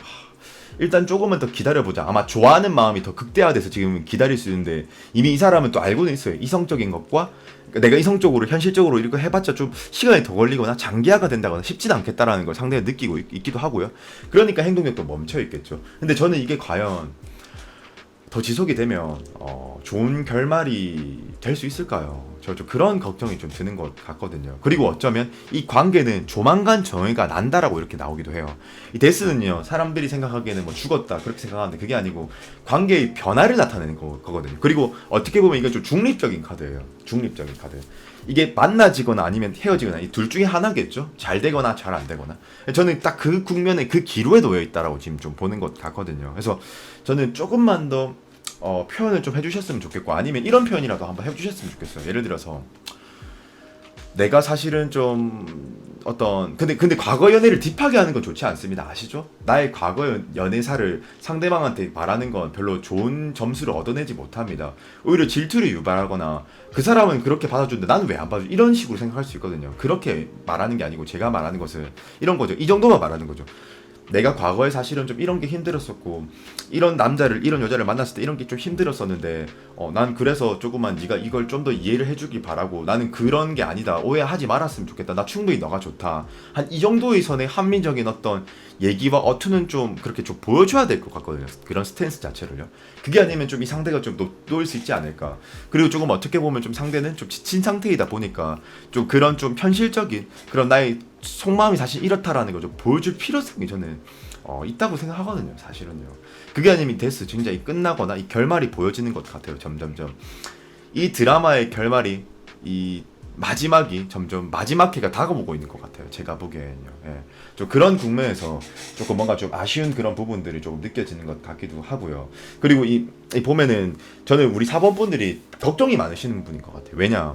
[SPEAKER 1] 일단 조금만 더 기다려보자. 아마 좋아하는 마음이 더 극대화돼서 지금 기다릴 수 있는데 이미 이 사람은 또 알고는 있어요. 이성적인 것과 내가 이성적으로 현실적으로 이렇게 해봤자 좀 시간이 더 걸리거나 장기화가 된다거나 쉽진 않겠다라는 걸 상대가 느끼고 있기도 하고요. 그러니까 행동력도 멈춰있겠죠. 근데 저는 이게 과연 더 지속이 되면 좋은 결말이 될 수 있을까요? 저 그런 걱정이 좀 드는 것 같거든요. 그리고 어쩌면 이 관계는 조만간 정의가 난다라고 이렇게 나오기도 해요. 이 데스는요, 사람들이 생각하기에는 뭐 죽었다 그렇게 생각하는데 그게 아니고 관계의 변화를 나타내는 거거든요. 그리고 어떻게 보면 이건 좀 중립적인 카드예요. 중립적인 카드. 이게 만나지거나 아니면 헤어지거나 이 둘 중에 하나겠죠. 잘 되거나 잘 안 되거나. 저는 딱 그 국면에 그 기로에 놓여 있다라고 지금 좀 보는 것 같거든요. 그래서 저는 조금만 더 표현을 좀 해주셨으면 좋겠고, 아니면 이런 표현이라도 한번 해주셨으면 좋겠어요. 예를 들어서 내가 사실은 좀 근데 과거 연애를 딥하게 하는 건 좋지 않습니다. 아시죠? 나의 과거 연애사를 상대방한테 말하는 건 별로 좋은 점수를 얻어내지 못합니다. 오히려 질투를 유발하거나 그 사람은 그렇게 받아주는데 나는 왜 안 받아줘? 이런 식으로 생각할 수 있거든요. 그렇게 말하는 게 아니고 제가 말하는 것은 이런 거죠. 이 정도만 말하는 거죠. 내가 과거에 사실은 좀 이런 게 힘들었었고 이런 여자를 만났을 때 이런 게 좀 힘들었었는데 난 그래서 조금만 네가 이걸 좀 더 이해를 해주길 바라고, 나는 그런 게 아니다, 오해하지 말았으면 좋겠다, 나 충분히 너가 좋다, 한 이 정도의 선의 합리적인 어떤 얘기와 어투는 좀 그렇게 좀 보여줘야 될 것 같거든요. 그런 스탠스 자체를요. 그게 아니면 좀 이 상대가 좀 놓일 수 있지 않을까. 그리고 조금 어떻게 보면 좀 상대는 좀 지친 상태이다 보니까 좀 그런 좀 현실적인 그런 나의 속마음이 사실 이렇다라는 걸 좀 보여줄 필요성이 저는 있다고 생각하거든요. 사실은요. 그게 아니면 데스 진짜 끝나거나 이 결말이 보여지는 것 같아요. 점점점 이 드라마의 결말이 이 마지막이 점점 마지막 해가 다가오고 있는 것 같아요. 제가 보기에는요. 예. 좀 그런 국면에서 조금 뭔가 좀 아쉬운 그런 부분들이 조금 느껴지는 것 같기도 하고요. 그리고 이 보면은 저는 우리 사범분들이 걱정이 많으시는 분인 것 같아요. 왜냐?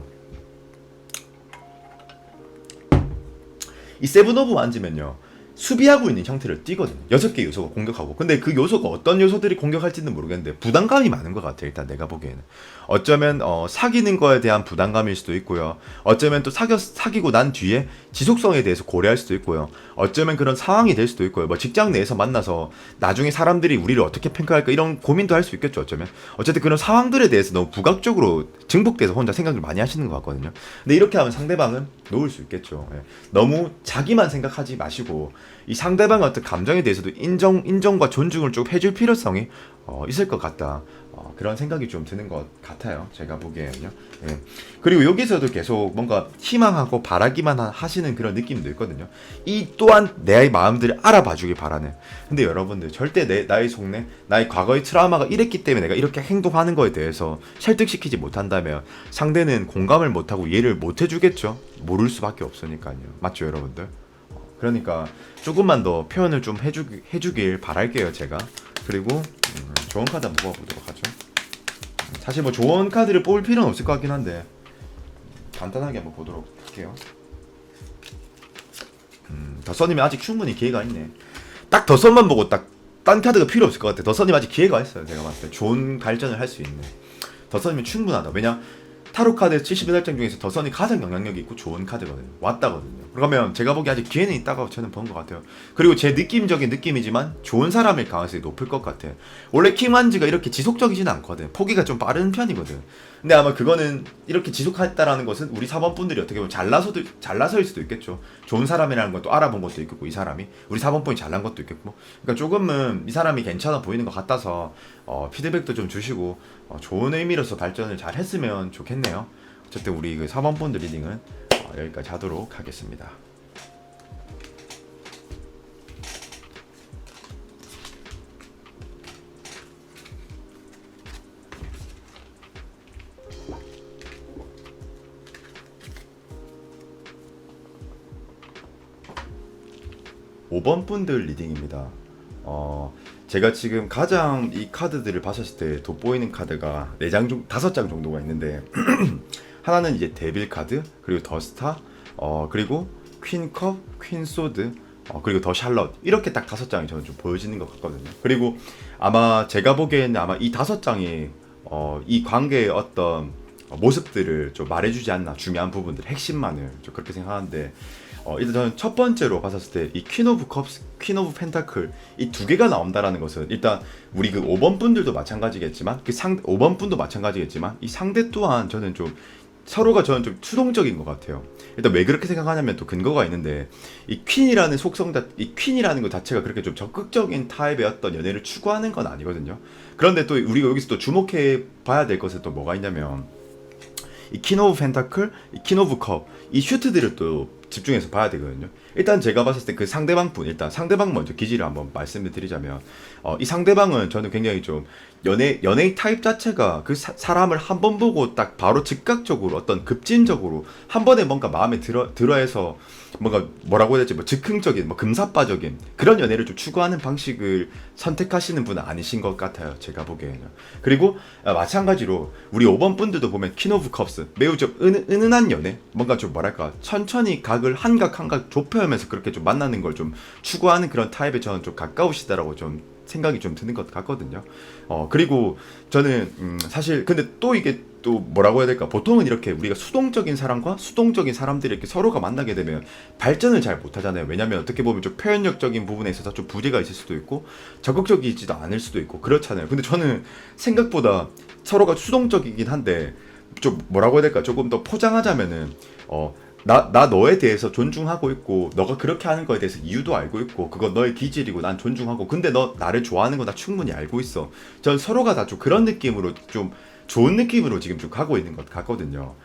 [SPEAKER 1] 이 세븐 오브 앉으면요. 수비하고 있는 형태를 띠거든요. 6개 요소가 공격하고. 근데 그 요소가 어떤 요소들이 공격할지는 모르겠는데 부담감이 많은 것 같아요. 일단 내가 보기에는. 어쩌면 사귀는 거에 대한 부담감일 수도 있고요. 어쩌면 또 사귀고 난 뒤에 지속성에 대해서 고려할 수도 있고요. 어쩌면 그런 상황이 될 수도 있고요. 뭐 직장 내에서 만나서 나중에 사람들이 우리를 어떻게 평가할까 이런 고민도 할 수 있겠죠. 어쩌면. 어쨌든 그런 상황들에 대해서 너무 부각적으로 증폭돼서 혼자 생각을 많이 하시는 것 같거든요. 근데 이렇게 하면 상대방은 놓을 수 있겠죠. 예. 너무 자기만 생각하지 마시고 이 상대방의 어떤 감정에 대해서도 인정과 존중을 좀 해줄 필요성이 있을 것 같다. 그런 생각이 좀 드는 것 같아요. 제가 보기에는요. 예. 그리고 여기서도 계속 뭔가 희망하고 바라기만 하시는 그런 느낌도 있거든요. 이 또한 내 마음들을 알아봐 주길 바라는. 근데 여러분들 절대 나의 속내, 나의 과거의 트라우마가 이랬기 때문에 내가 이렇게 행동하는 거에 대해서 설득시키지 못한다면 상대는 공감을 못하고 이해를 못 해주겠죠. 모를 수밖에 없으니까요. 맞죠, 여러분들? 그러니까 조금만 더 표현을 좀 해주길 바랄게요, 제가. 그리고 좋은 카드 한번 뽑아보도록 하죠. 사실 뭐 좋은 카드를 뽑을 필요는 없을 것 같긴 한데 간단하게 한번 보도록 할게요. 더서님이 아직 충분히 기회가 있네. 딱 더선만 보고 딱 딴 카드가 필요 없을 것 같아. 더서님 아직 기회가 있어요. 제가 봤을 때 좋은 발전을 할 수 있는. 더서님이 충분하다. 왜냐? 타로 카드 78장 중에서 더선이 가장 영향력이 있고 좋은 카드거든요. 왔다거든요. 그러면 제가 보기에 아직 기회는 있다고 저는 본 것 같아요. 그리고 제 느낌적인 느낌이지만 좋은 사람일 가능성이 높을 것 같아. 원래 킹완즈가 이렇게 지속적이지는 않거든. 포기가 좀 빠른 편이거든. 근데 아마 그거는 이렇게 지속했다라는 것은 우리 사범분들이 어떻게 보면 잘나서일 수도 있겠죠. 좋은 사람이라는 것도 알아본 것도 있겠고, 이 사람이 우리 사범분이 잘난 것도 있겠고, 그러니까 조금은 이 사람이 괜찮아 보이는 것 같아서 피드백도 좀 주시고 좋은 의미로서 발전을 잘 했으면 좋겠네요. 어쨌든 우리 그 사범분들 리딩은 여기까지 하도록 하겠습니다. 5번 분들 리딩입니다. 제가 지금 가장 이 카드들을 봤을 때 돋보이는 카드가 5장 정도가 있는데 하나는 이제 데빌 카드, 그리고 더 스타, 그리고 퀸컵, 퀸소드, 그리고 더 샬럿, 이렇게 딱 5장이 저는 좀 보여지는 것 같거든요. 그리고 아마 제가 보기에는 아마 이 5장이 이 관계의 어떤 모습들을 좀 말해주지 않나, 중요한 부분들, 핵심만을 좀 그렇게 생각하는데, 일단 저는 첫 번째로 봤었을 때 이 퀸 오브 컵스, 퀸 오브 펜타클 이 두 개가 나온다라는 것은 일단 우리 그 5번 분들도 마찬가지겠지만 그 5번 분도 마찬가지겠지만 이 상대 또한 저는 좀 서로가 저는 좀 수동적인 것 같아요. 일단 왜 그렇게 생각하냐면 또 근거가 있는데 이 퀸이라는 이 퀸이라는 것 자체가 그렇게 좀 적극적인 타입의 어떤 연애를 추구하는 건 아니거든요. 그런데 또 우리가 여기서 또 주목해 봐야 될 것은 또 뭐가 있냐면 이 퀸 오브 펜타클, 이 퀸 오브 컵, 이 슈트들을 또 집중해서 봐야 되거든요. 일단 제가 봤을 때 그 상대방 분, 일단 상대방 먼저 기지를 한번 말씀을 드리자면 이 상대방은 저는 굉장히 좀 연예인 타입 자체가 그 사람을 한 번 보고 딱 바로 즉각적으로 어떤 급진적으로 한 번에 뭔가 마음에 들어해서 뭔가 뭐라고 해야 되지, 뭐 즉흥적인, 뭐 금사빠적인 그런 연애를 좀 추구하는 방식을 선택하시는 분은 아니신 것 같아요. 제가 보기에는. 그리고 마찬가지로 우리 5번 분들도 보면 퀸 오브 컵스 매우 좀 은은한 연애, 뭔가 좀 뭐랄까 천천히 각을 한 각 한 각 좁혀오면서 그렇게 좀 만나는 걸 좀 추구하는 그런 타입에 저는 좀 가까우시다라고 좀 생각이 좀 드는 것 같거든요. 그리고 저는 사실 근데 또 이게 또 뭐라고 해야 될까, 보통은 이렇게 우리가 수동적인 사람과 수동적인 사람들이 이렇게 서로가 만나게 되면 발전을 잘 못하잖아요. 왜냐면 어떻게 보면 좀 표현력적인 부분에 있어서 좀 부재가 있을 수도 있고 적극적이지도 않을 수도 있고 그렇잖아요. 근데 저는 생각보다 서로가 수동적이긴 한데 좀 뭐라고 해야 될까, 조금 더 포장하자면은 나 너에 대해서 존중하고 있고 너가 그렇게 하는 거에 대해서 이유도 알고 있고 그건 너의 기질이고 난 존중하고, 근데 너 나를 좋아하는 거 나 충분히 알고 있어. 전 서로가 다 좀 그런 느낌으로 좀 좋은 느낌으로 지금 쭉 가고 있는 것 같거든요.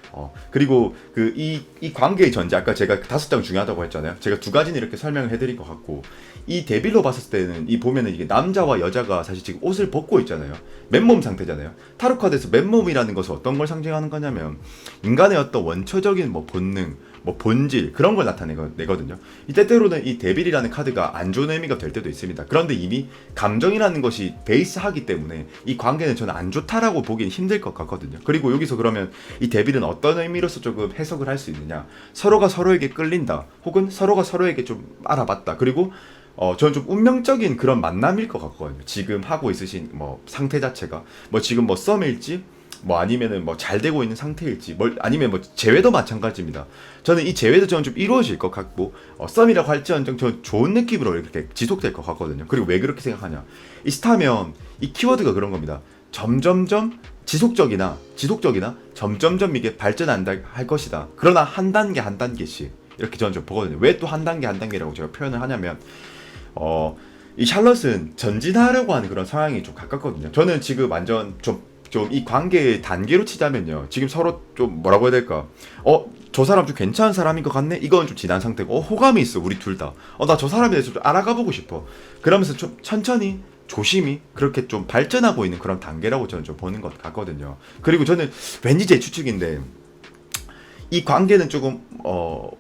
[SPEAKER 1] 그리고 이 관계의 전제, 아까 제가 5장 중요하다고 했잖아요. 제가 두 가지는 이렇게 설명을 해드릴 것 같고, 이 데빌로 봤을 때는 이 보면은 이게 남자와 여자가 사실 지금 옷을 벗고 있잖아요. 맨몸 상태잖아요. 타로 카드에서 맨몸이라는 것은 어떤 걸 상징하는 거냐면 인간의 어떤 원초적인 뭐 본능, 뭐 본질 그런 걸 나타내거든요. 이 때때로는 이 데빌이라는 카드가 안 좋은 의미가 될 때도 있습니다. 그런데 이미 감정이라는 것이 베이스하기 때문에 이 관계는 저는 안 좋다라고 보기엔 힘들 것 같거든요. 그리고 여기서 그러면 이 데빌은 어떤 의미로서 조금 해석을 할 수 있느냐? 서로가 서로에게 끌린다, 혹은 서로가 서로에게 좀 알아봤다. 그리고 저는 좀 운명적인 그런 만남일 것 같거든요. 지금 하고 있으신 뭐 상태 자체가 뭐 지금 뭐 썸일지, 뭐 아니면은 뭐 잘 되고 있는 상태일지, 뭐 아니면 뭐 재회도 마찬가지입니다. 저는 이 재회도 저는 좀 이루어질 것 같고, 썸이라고 할지언정 저는 좋은 느낌으로 이렇게 지속될 것 같거든요. 그리고 왜 그렇게 생각하냐? 이 스타면 이 키워드가 그런 겁니다. 점점점 지속적이나 점점점 이게 발전한다 할 것이다. 그러나 한 단계 한 단계씩 이렇게 저는 좀 보거든요. 왜 또 한 단계 한 단계라고 제가 표현을 하냐면, 이 샬럿은 전진하려고 하는 그런 상황이 좀 가깝거든요. 저는 지금 완전 좀 이 관계의 단계로 치자면요. 지금 서로 좀 뭐라고 해야 될까? 저 사람 좀 괜찮은 사람인 것 같네? 이건 좀 지난 상태고, 호감이 있어, 우리 둘 다. 나 저 사람에 대해서 좀 알아가보고 싶어. 그러면서 좀 천천히, 조심히, 그렇게 좀 발전하고 있는 그런 단계라고 저는 좀 보는 것 같거든요. 그리고 저는 왠지 제 추측인데, 이 관계는 조금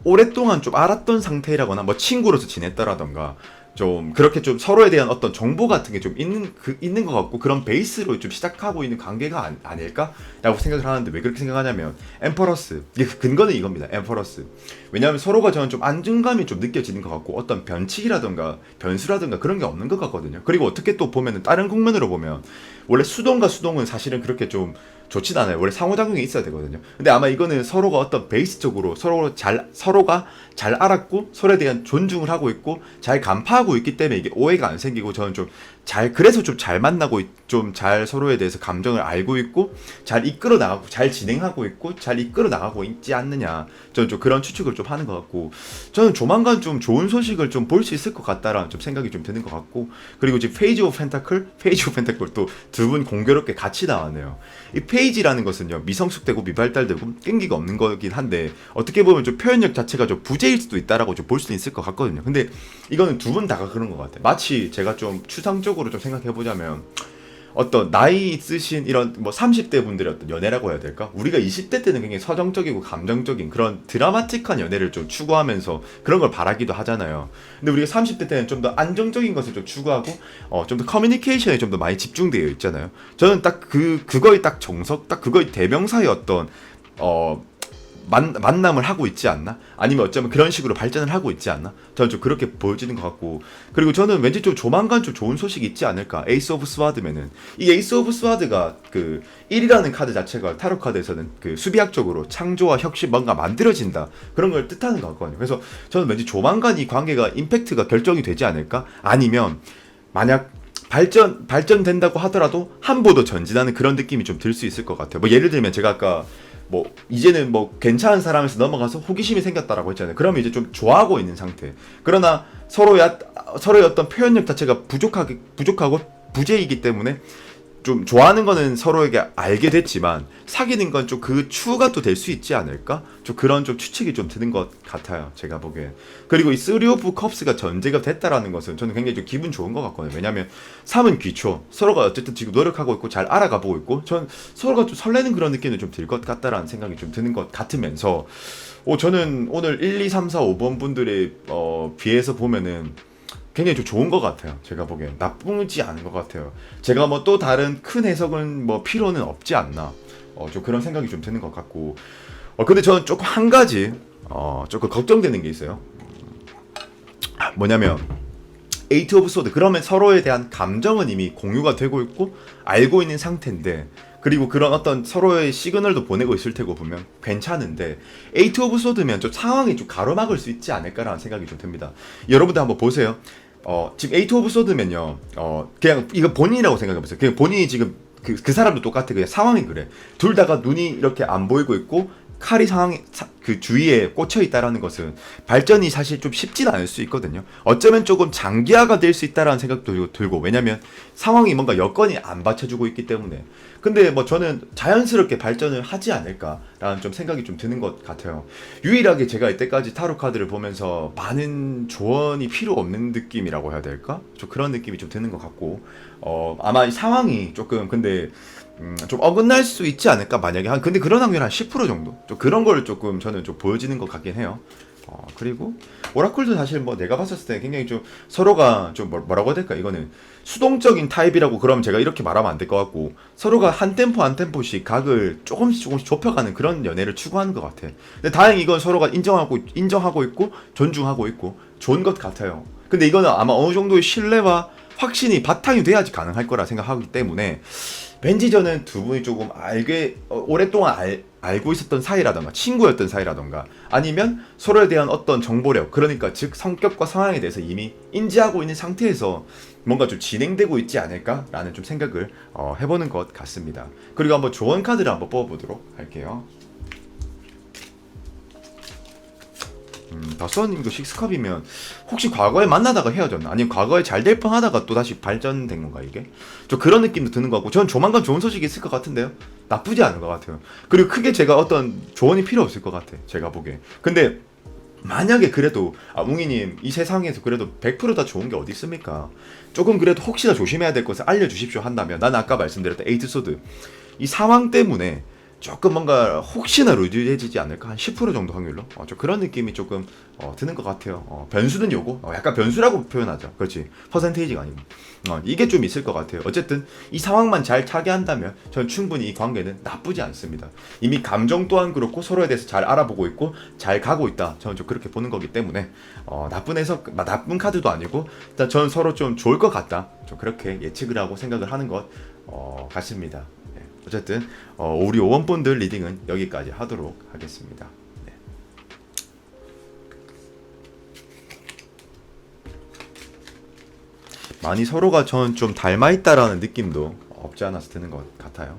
[SPEAKER 1] 오랫동안 좀 알았던 상태라거나 뭐 친구로서 지냈다라던가 좀 그렇게 좀 서로에 대한 어떤 정보 같은 게 좀 있는 것 같고, 그런 베이스로 좀 시작하고 있는 관계가 아닐까라고 생각을 하는데, 왜 그렇게 생각하냐면 엠퍼러스, 이게 근거는 이겁니다. 엠퍼러스. 왜냐하면 서로가 저는 좀 안정감이 좀 느껴지는 것 같고, 어떤 변칙이라던가 변수라던가 그런 게 없는 것 같거든요. 그리고 어떻게 또 보면은 다른 국면으로 보면 원래 수동과 수동은 사실은 그렇게 좀 좋진 않아요. 원래 상호작용이 있어야 되거든요. 근데 아마 이거는 서로가 어떤 베이스적으로 서로가 잘 알았고, 서로에 대한 존중을 하고 있고, 잘 간파하고 있기 때문에 이게 오해가 안 생기고, 저는 그래서 좀 잘 만나고, 좀 잘 서로에 대해서 감정을 알고 있고, 잘 이끌어 나가고, 잘 진행하고 있고, 잘 이끌어 나가고 있지 않느냐. 저는 좀 그런 추측을 좀 하는 것 같고, 저는 조만간 좀 좋은 소식을 좀 볼 수 있을 것 같다라는 좀 생각이 좀 드는 것 같고, 그리고 지금 페이지 오브 펜타클 또 두 분 공교롭게 같이 나왔네요. 이 페이지라는 것은요, 미성숙되고 미발달되고 끈기가 없는 거긴 한데, 어떻게 보면 좀 표현력 자체가 좀 부재일 수도 있다라고 좀 볼 수 있을 것 같거든요. 근데 이거는 두 분 다가 그런 것 같아요. 마치 제가 좀 추상적으로 좀 생각해 보자면, 어떤 나이 있으신 이런 뭐 30대 분들의 어떤 연애라고 해야 될까? 우리가 20대 때는 굉장히 서정적이고 감정적인 그런 드라마틱한 연애를 좀 추구하면서 그런 걸 바라기도 하잖아요. 근데 우리가 30대 때는 좀 더 안정적인 것을 좀 추구하고, 좀 더 커뮤니케이션에 좀 더 많이 집중되어 있잖아요. 저는 딱 그거의 딱 정석, 딱 그거의 대명사의 어떤 만남을 하고 있지 않나? 아니면 어쩌면 그런 식으로 발전을 하고 있지 않나? 저는 좀 그렇게 보여지는 것 같고, 그리고 저는 왠지 좀 조만간 좀 좋은 소식이 있지 않을까? 에이스 오브 스와드면은, 이 에이스 오브 스와드가 그 1이라는 카드 자체가 타로 카드에서는 그 수비학적으로 창조와 혁신, 뭔가 만들어진다, 그런 걸 뜻하는 것 같거든요. 그래서 저는 왠지 조만간 이 관계가 임팩트가 결정이 되지 않을까? 아니면 만약 발전된다고 하더라도 한 보 더 전진하는 그런 느낌이 좀 들 수 있을 것 같아요. 뭐 예를 들면 제가 아까 뭐 이제는 뭐 괜찮은 사람에서 넘어가서 호기심이 생겼다라고 했잖아요. 그러면 이제 좀 좋아하고 있는 상태. 그러나 서로의 어떤 표현력 자체가 부족하고 부재이기 때문에 좀 좋아하는 거는 서로에게 알게 됐지만 사귀는 건 좀 그 추후가 또 될 수 있지 않을까? 좀 그런 좀 추측이 좀 드는 것 같아요. 제가 보기엔. 그리고 이 3 오브 컵스가 전제가 됐다라는 것은 저는 굉장히 좀 기분 좋은 것 같거든요. 왜냐면 3은 귀초. 서로가 어쨌든 지금 노력하고 있고 잘 알아가 보고 있고, 전 서로가 좀 설레는 그런 느낌이 좀 들 것 같다라는 생각이 좀 드는 것 같으면서, 저는 오늘 1, 2, 3, 4, 5번 분들에 비해서 보면은 굉장히 좀 좋은 것 같아요. 제가 보기엔 나쁘지 않은 것 같아요. 제가 뭐 또 다른 큰 해석은 뭐 필요는 없지 않나, 좀 그런 생각이 좀 드는 것 같고, 근데 저는 조금 한 가지 조금 걱정되는 게 있어요. 뭐냐면 에이트 오브 소드, 그러면 서로에 대한 감정은 이미 공유가 되고 있고 알고 있는 상태인데, 그리고 그런 어떤 서로의 시그널도 보내고 있을 테고 보면 괜찮은데, 에이트 오브 소드면 좀 상황이 좀 가로막을 수 있지 않을까라는 생각이 좀 듭니다. 여러분들 한번 보세요. 지금 에이트 오브 소드면요, 그냥 이거 본인이라고 생각해보세요. 그냥 본인이 지금 그 사람도 똑같아. 그냥 상황이 그래. 둘 다가 눈이 이렇게 안 보이고 있고, 그 주위에 꽂혀 있다라는 것은 발전이 사실 좀 쉽진 않을 수 있거든요. 어쩌면 조금 장기화가 될 수 있다라는 생각도 들고, 왜냐면 상황이 뭔가 여건이 안 받쳐주고 있기 때문에. 근데 뭐 저는 자연스럽게 발전을 하지 않을까라는 좀 생각이 좀 드는 것 같아요. 유일하게 제가 이때까지 타로 카드를 보면서 많은 조언이 필요 없는 느낌이라고 해야 될까? 좀 그런 느낌이 좀 드는 것 같고, 아마 이 상황이 조금 근데 좀 어긋날 수 있지 않을까, 만약에 한, 근데 그런 확률 한 10% 정도, 좀 그런 걸 조금 저는 좀 보여지는 것 같긴 해요. 그리고 오라클도 사실 뭐 내가 봤었을 때 굉장히 좀 서로가 좀 뭐라고 해야 될까, 이거는 수동적인 타입이라고 그러면 제가 이렇게 말하면 안 될 것 같고, 서로가 한 템포 한 템포씩 각을 조금씩 좁혀가는 그런 연애를 추구하는 것 같아. 근데 다행히 이건 서로가 인정하고 있고 존중하고 있고 좋은 것 같아요. 근데 이거는 아마 어느 정도의 신뢰와 확신이 바탕이 돼야지 가능할 거라 생각하기 때문에, 왠지 저는 두 분이 조금 오랫동안 알고 있었던 사이라던가 친구였던 사이라던가, 아니면 서로에 대한 어떤 정보력, 그러니까 즉 성격과 성향에 대해서 이미 인지하고 있는 상태에서 뭔가 좀 진행되고 있지 않을까라는 좀 생각을 해보는 것 같습니다. 그리고 한번 조언 카드를 한번 뽑아보도록 할게요. 다수아님도 식스컵이면 혹시 과거에 만나다가 헤어졌나? 아니면 과거에 잘 될 뻔하다가 또 다시 발전된 건가 이게? 좀 그런 느낌도 드는 것 같고, 전 조만간 좋은 소식이 있을 것 같은데요? 나쁘지 않은 것 같아요. 그리고 크게 제가 어떤 조언이 필요 없을 것 같아, 제가 보기에. 근데 만약에 그래도 웅이님, 이 세상에서 그래도 100%다 좋은 게 어디 있습니까? 조금 그래도 혹시나 조심해야 될 것을 알려주십시오 한다면, 나는 아까 말씀드렸던 에이트 소드, 이 상황 때문에 조금 뭔가 혹시나 루즈해지지 않을까, 한 10% 정도 확률로 좀 그런 느낌이 조금 드는 것 같아요. 변수는 요거, 약간 변수라고 표현하죠. 그렇지, 퍼센테이지가 아니고 이게 좀 있을 것 같아요. 어쨌든 이 상황만 잘 타개한다면 저는 충분히 이 관계는 나쁘지 않습니다. 이미 감정 또한 그렇고 서로에 대해서 잘 알아보고 있고 잘 가고 있다, 저는 좀 그렇게 보는 거기 때문에 나쁜 카드도 아니고, 일단 저는 서로 좀 좋을 것 같다, 좀 그렇게 예측을 하고 생각을 하는 것 같습니다. 어쨌든 우리 오원분들 리딩은 여기까지 하도록 하겠습니다. 네. 많이 서로가 전 좀 닮아있다라는 느낌도 없지 않아서 드는 것 같아요.